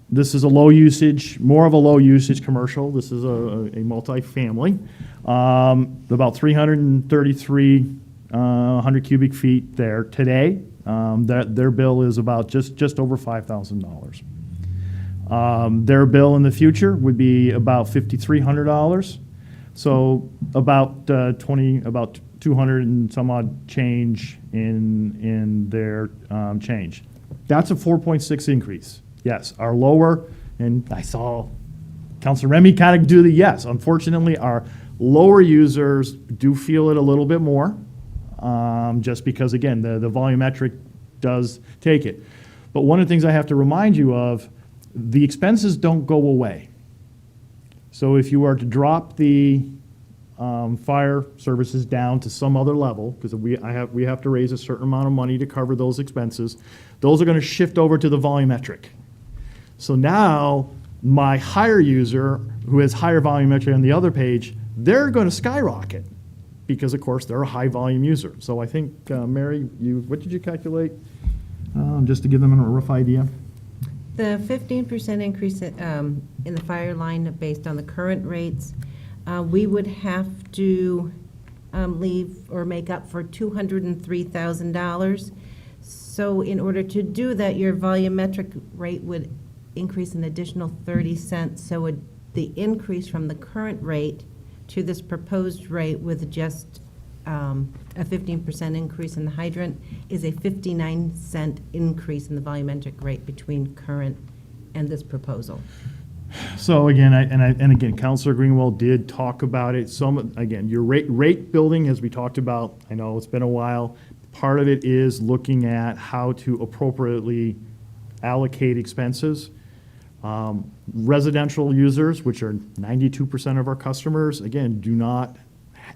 This is a low usage, more of a low usage commercial. This is a multi-family. About 333 100 cubic feet there today. Their bill is about just over $5,000. Their bill in the future would be about $5,300. So about 200 and some odd change in their change. That's a 4.6 increase. Yes, our lower, and I saw Councilor Remy kind of do the yes. Unfortunately, our lower users do feel it a little bit more. Just because, again, the volumetric does take it. But one of the things I have to remind you of, the expenses don't go away. So if you are to drop the fire services down to some other level, because we have to raise a certain amount of money to cover those expenses, those are going to shift over to the volumetric. So now my higher user, who has higher volumetric on the other page, they're going to skyrocket, because of course they're a high volume user. So I think, Mary, what did you calculate? Just to give them a rough idea. The 15% increase in the fire line based on the current rates, we would have to leave or make up for $203,000. So in order to do that, your volumetric rate would increase an additional 30 cents. So the increase from the current rate to this proposed rate with just a 15% increase in the hydrant is a 59-cent increase in the volumetric rate between current and this proposal. So again, again, Councilor Greenwald did talk about it. Again, your rate building, as we talked about, I know it's been a while. Part of it is looking at how to appropriately allocate expenses. Residential users, which are 92% of our customers, again, do not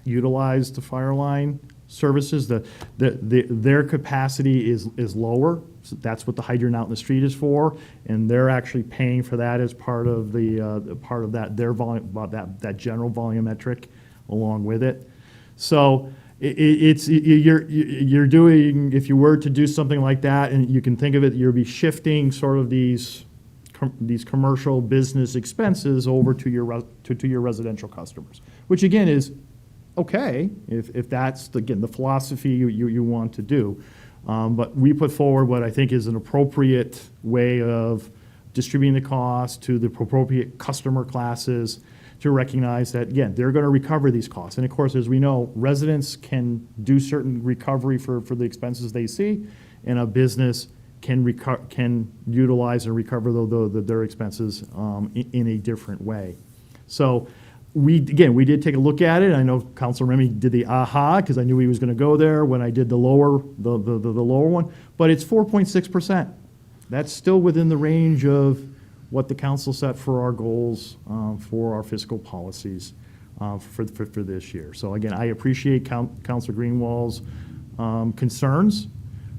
utilize the fire line services. Their capacity is lower. So that's what the hydrant out in the street is for, and they're actually paying for that as part of their volume, that general volumetric along with it. So you're doing, if you were to do something like that, and you can think of it, you'll be shifting sort of these commercial business expenses over to your residential customers, which again is okay if that's the philosophy you want to do. But we put forward what I think is an appropriate way of distributing the cost to the appropriate customer classes to recognize that, again, they're going to recover these costs. And of course, as we know, residents can do certain recovery for the expenses they see, and a business can utilize and recover their expenses in a different way. So we did take a look at it. I know Councilor Remy did the aha, because I knew he was going to go there when I did the lower one, but it's 4.6%. That's still within the range of what the council set for our goals for our fiscal policies for this year. So again, I appreciate Councilor Greenwald's concerns,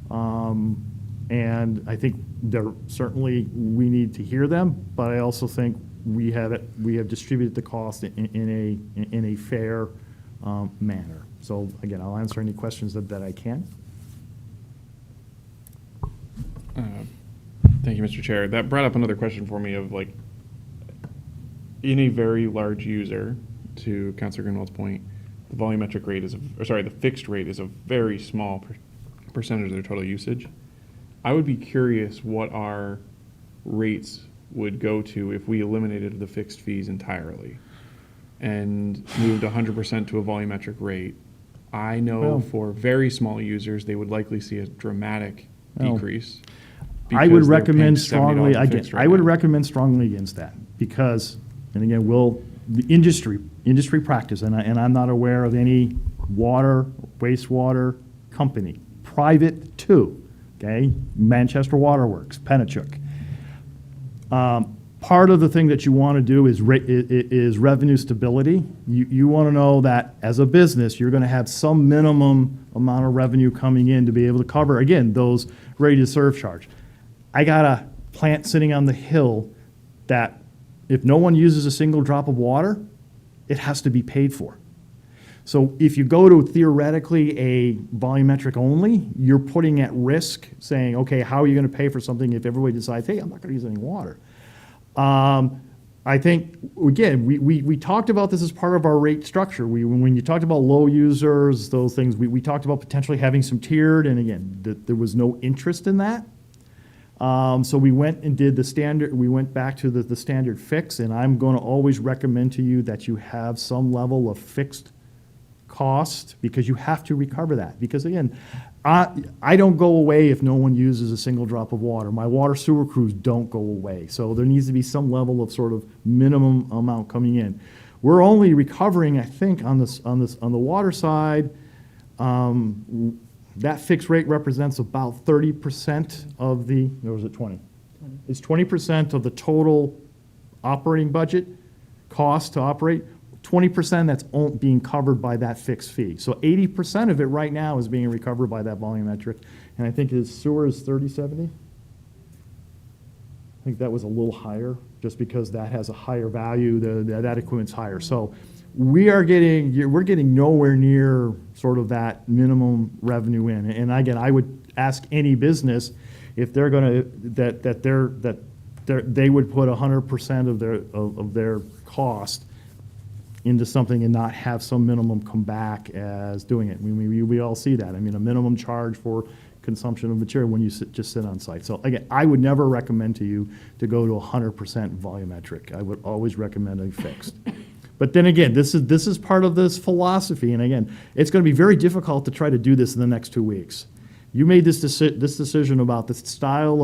and I think we need to hear them, but I also think we have distributed the cost in a fair manner. So again, I'll answer any questions that I can. Thank you, Mr. Chair. That brought up another question for me of, like, in a very large user, to Councilor Greenwald's point, the volumetric rate the fixed rate is a very small percentage of their total usage. I would be curious what our rates would go to if we eliminated the fixed fees entirely and moved 100% to a volumetric rate. I know for very small users, they would likely see a dramatic decrease. I would because they're recommend paying $70 strongly, a again, fixed right I would now. recommend strongly against that, because, and again, the industry practice, and I'm not aware of any wastewater company, private too, okay? Manchester Waterworks, Pennachuck. Part of the thing that you want to do is revenue stability. You want to know that as a business, you're going to have some minimum amount of revenue coming in to be able to cover, again, those rated surcharge. I got a plant sitting on the hill that if no one uses a single drop of water, it has to be paid for. So if you go to theoretically a volumetric only, you're putting at risk saying, okay, how are you going to pay for something if everybody decides, hey, I'm not going to use any water? I think, again, we talked about this as part of our rate structure. When you talked about low users, those things, we talked about potentially having some tiered, and again, there was no interest in that. So we went and did the standard, we went back to the standard fix, and I'm going to always recommend to you that you have some level of fixed cost, because you have to recover that. Because again, I don't go away if no one uses a single drop of water. My water sewer crews don't go away. So there needs to be some level of sort of minimum amount coming in. We're only recovering, I think, on the water side, that fixed rate represents about 30% of the, or was it 20? It's 20% of the total operating budget cost to operate. 20% that's being covered by that fixed fee. So 80% of it right now is being recovered by that volumetric. And I think his sewer is 30/70. I think that was a little higher, just because that has a higher value, that equipment's higher. So we're getting nowhere near sort of that minimum revenue in. And again, I would ask any business if they're going to, they would put 100% of their cost into something and not have some minimum come back as doing it. We all see that. I mean, a minimum charge for consumption of material when you just sit on site. So again, I would never recommend to you to go to 100% volumetric. I would always recommend a fixed. But then again, this is part of this philosophy, and again, it's going to be very difficult to try to do this in the next 2 weeks. You made this decision about the style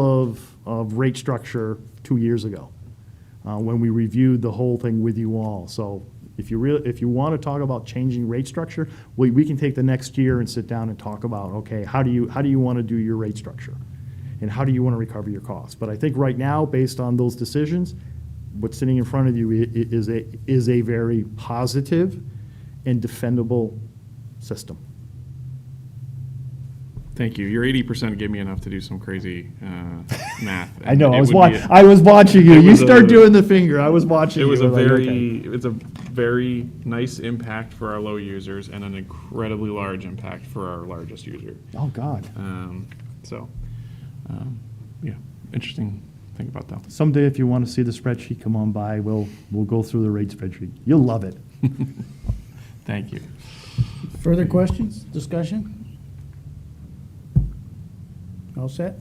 of rate structure 2 years ago when we reviewed the whole thing with you all. So if you want to talk about changing rate structure, we can take the next year and sit down and talk about, okay, how do you want to do your rate structure, and how do you want to recover your costs? But I think right now, based on those decisions, what's sitting in front of you is a very positive and defendable system. Thank you. Your 80% gave me enough to do some crazy math. I know. I was It watching you. You was start doing the finger. I was watching you. It's Okay. a very nice impact for our low users and an incredibly large impact for our largest user. Oh, God. Yeah, interesting thing about that. Someday, if you want to see the spreadsheet, come on by. We'll go through the rate spreadsheet. You'll love it. Thank you. Further questions, discussion? All set?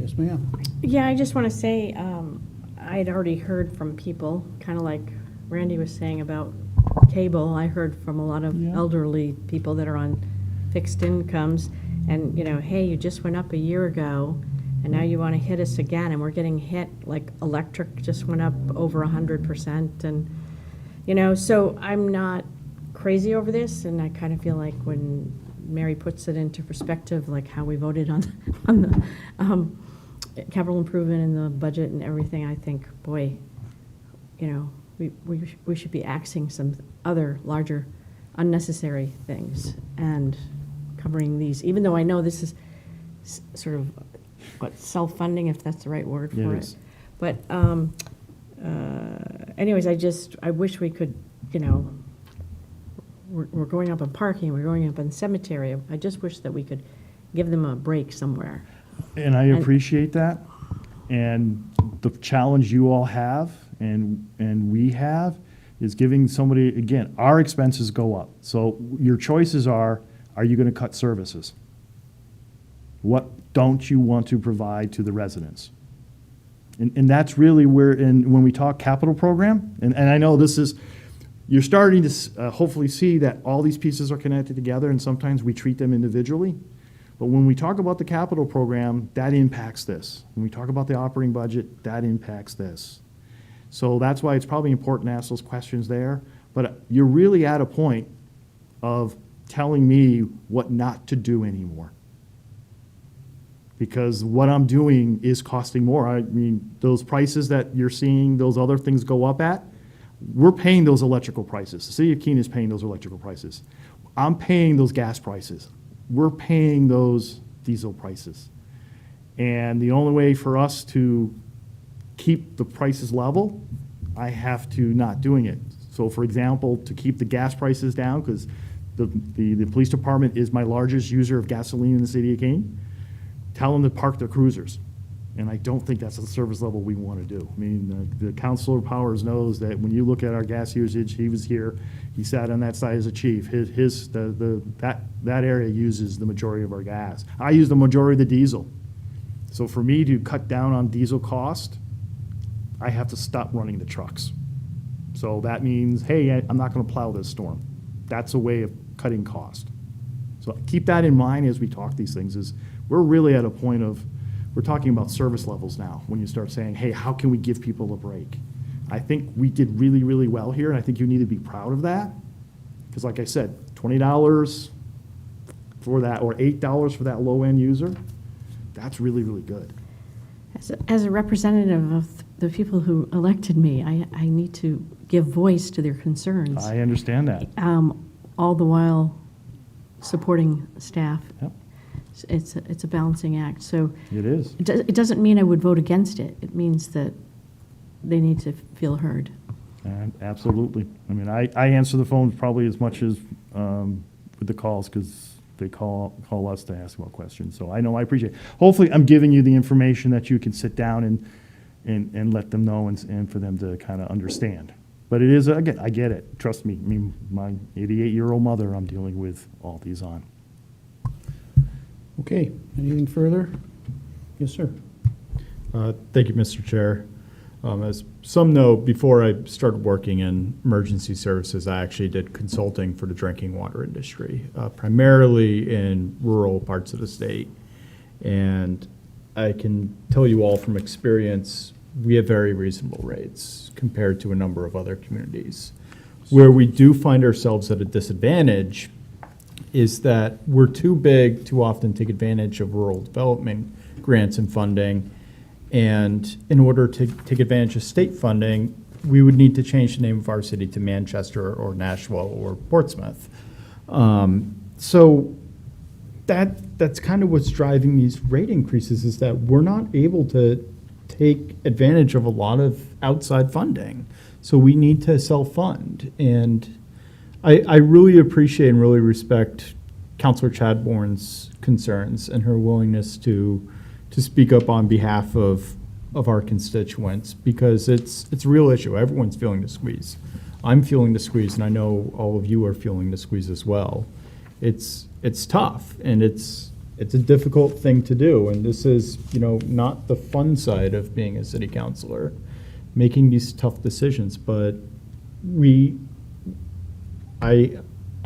Yes, ma'am. Yeah, I just want to say, I'd already heard from people, kind of like Randy was saying about cable. I heard from a lot of elderly people that are on fixed incomes, and, you know, hey, you just went up a year ago, and now you want to hit us again, and we're getting hit, like electric just went up over 100%, and, you know, so I'm not crazy over this, and I kind of feel like when Mary puts it into perspective, like how we voted on the capital improvement and the budget and everything, I think, boy, you know, we should be axing some other larger unnecessary things and covering these, even though I know this is sort of, what, self-funding, if that's the right word for it. But anyways, I wish we could, you know, we're going up on parking, we're going up on cemetery. I just wish that we could give them a break somewhere. And I appreciate that. And the challenge you all have and we have is giving somebody, again, our expenses go up. So your choices are you going to cut services? What don't you want to provide to the residents? And that's really where, when we talk capital program, and I know this is, you're starting to hopefully see that all these pieces are connected together, and sometimes we treat them individually. But when we talk about the capital program, that impacts this. When we talk about the operating budget, that impacts this. So that's why it's probably important to ask those questions there. But you're really at a point of telling me what not to do anymore. Because what I'm doing is costing more. I mean, those prices that you're seeing those other things go up at, we're paying those electrical prices. The city of Keene is paying those electrical prices. I'm paying those gas prices. We're paying those diesel prices. And the only way for us to keep the prices level, I have to not doing it. So for example, to keep the gas prices down, because the police department is my largest user of gasoline in the city of Keene, tell them to park their cruisers. And I don't think that's the service level we want to do. I mean, the Councilor Powers knows that when you look at our gas usage, he was here, he sat on that side as a chief. That area uses the majority of our gas. I use the majority of the diesel. So for me to cut down on diesel cost, I have to stop running the trucks. So that means, hey, I'm not going to plow this storm. That's a way of cutting cost. So keep that in mind as we talk these things, is we're really at a point of, we're talking about service levels now, when you start saying, hey, how can we give people a break? I think we did really, really well here, and I think you need to be proud of that. Because like I said, $20 for that, or $8 for that low-end user, that's really, really good. As a representative of the people who elected me, I need to give voice to their concerns. I understand that. All the while supporting staff. Yep. It's a balancing act. So It is. it doesn't mean I would vote against it. It means that they need to feel heard. Absolutely. I mean, I answer the phones probably as much as with the calls, because they call us to ask about questions. So I know, I appreciate it. Hopefully, I'm giving you the information that you can sit down and let them know, and for them to kind of understand. But it is, again, I get it. Trust me. I mean, my 88-year-old mother, I'm dealing with all these on. Okay, anything further? Yes, sir. Thank you, Mr. Chair. As some know, before I started working in emergency services, I actually did consulting for the drinking water industry, primarily in rural parts of the state. And I can tell you all from experience, we have very reasonable rates compared to a number of other communities. Where we do find ourselves at a disadvantage is that we're too big to often take advantage of rural development grants and funding. And in order to take advantage of state funding, we would need to change the name of our city to Manchester or Nashville or Portsmouth. So that's kind of what's driving these rate increases, is that we're not able to take advantage of a lot of outside funding. So we need to self-fund. And I really appreciate and really respect Councilor Chadbourne's concerns and her willingness to speak up on behalf of our constituents, because it's a real issue. Everyone's feeling the squeeze. I'm feeling the squeeze, and I know all of you are feeling the squeeze as well. It's tough, and it's It's a difficult thing to do, and this is, not the fun side of being a city councilor, making these tough decisions, but I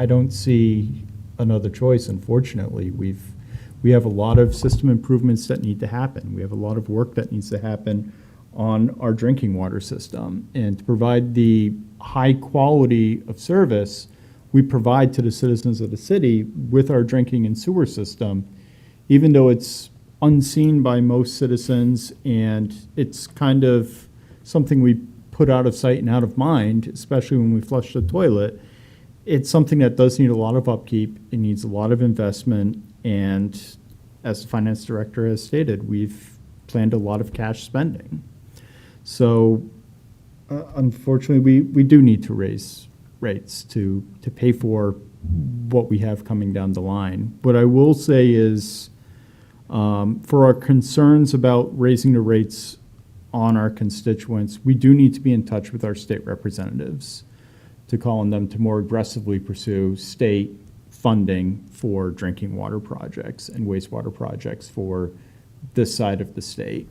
don't see another choice, unfortunately. We have a lot of system improvements that need to happen. We have a lot of work that needs to happen on our drinking water system. And to provide the high quality of service we provide to the citizens of the city with our drinking and sewer system, even though it's unseen by most citizens and it's kind of something we put out of sight and out of mind, especially when we flush the toilet, it's something that does need a lot of upkeep. It needs a lot of investment. And as the finance director has stated, we've planned a lot of cash spending. So unfortunately, we do need to raise rates to pay for what we have coming down the line. What I will say is, for our concerns about raising the rates on our constituents, we do need to be in touch with our state representatives to call on them to more aggressively pursue state funding for drinking water projects and wastewater projects for this side of the state.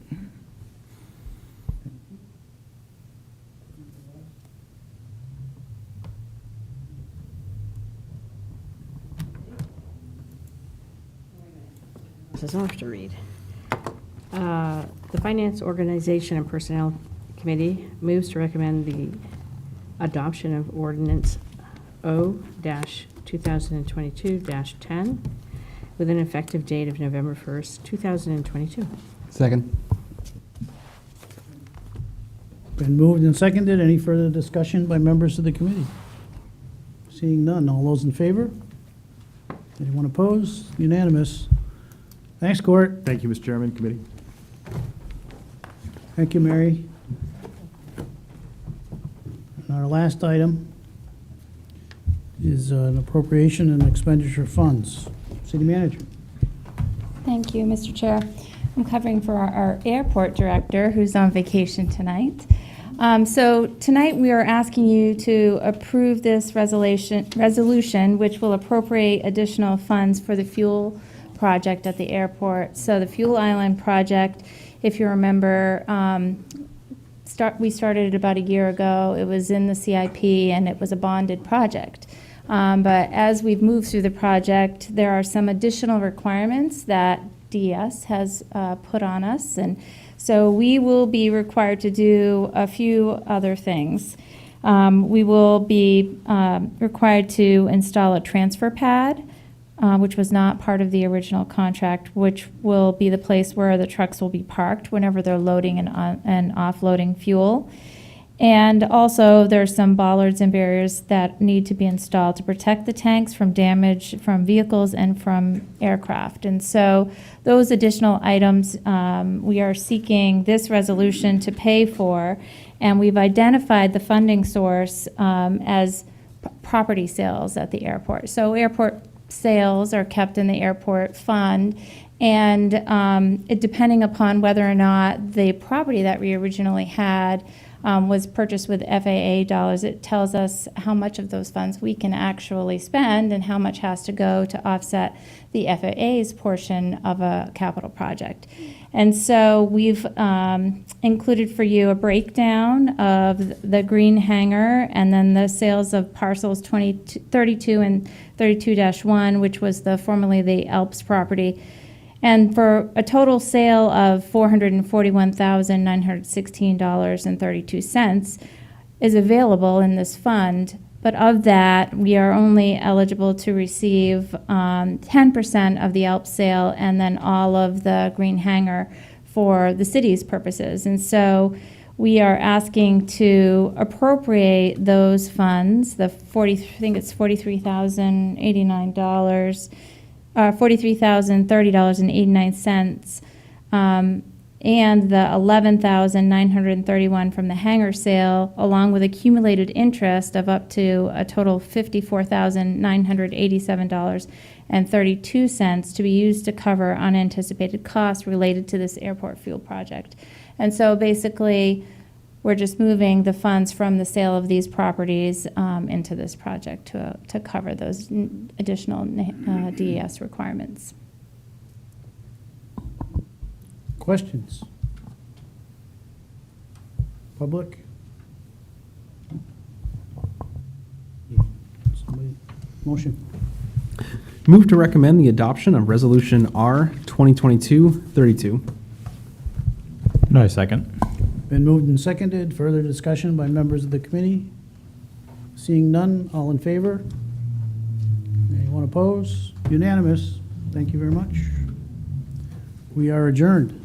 This is off to read. The Finance, Organization, and Personnel Committee moves to recommend the adoption of Ordinance O-2022-10 with an effective date of November 1st, 2022. Second. Been moved and seconded. Any further discussion by members of the committee? Seeing none. All those in favor? Anyone opposed? Unanimous. Thanks, Court. Thank you, Mr. Chairman, committee. Thank you, Mary. And our last item is an appropriation and expenditure of funds. City Manager. Thank you, Mr. Chair. I'm covering for our airport director, who's on vacation tonight. So tonight we are asking you to approve this resolution, which will appropriate additional funds for the fuel project at the airport. So the Fuel Island project, if you remember, we started it about a year ago. It was in the CIP and it was a bonded project. But as we've moved through the project, there are some additional requirements that DES has put on us. And so we will be required to do a few other things. We will be required to install a transfer pad, which was not part of the original contract, which will be the place where the trucks will be parked whenever they're loading and offloading fuel. And also, there's some bollards and barriers that need to be installed to protect the tanks from damage from vehicles and from aircraft. And so those additional items we are seeking this resolution to pay for, and we've identified the funding source as property sales at the airport. So airport sales are kept in the airport fund, and depending upon whether or not the property that we originally had was purchased with FAA dollars, it tells us how much of those funds we can actually spend and how much has to go to offset the FAA's portion of a capital project. And so we've included for you a breakdown of the green hangar and then the sales of parcels 32 and 32-1, which was formerly the Alps property. And for a total sale of $441,916.32 is available in this fund. But of that, we are only eligible to receive 10% of the Alps sale and then all of the green hangar for the city's purposes. And so we are asking to appropriate those funds, I think it's $43,030.89, and the $11,931 from the hangar sale, along with accumulated interest of up to a total of $54,987.32 to be used to cover unanticipated costs related to this airport fuel project. And so basically, we're just moving the funds from the sale of these properties into this project to cover those additional DES requirements. Questions? Public? Somebody- Motion. Move to recommend the adoption of Resolution R 2022-32. No, second. Been moved and seconded. Further discussion by members of the committee? Seeing none, all in favor? Anyone opposed? Unanimous. Thank you very much. We are adjourned.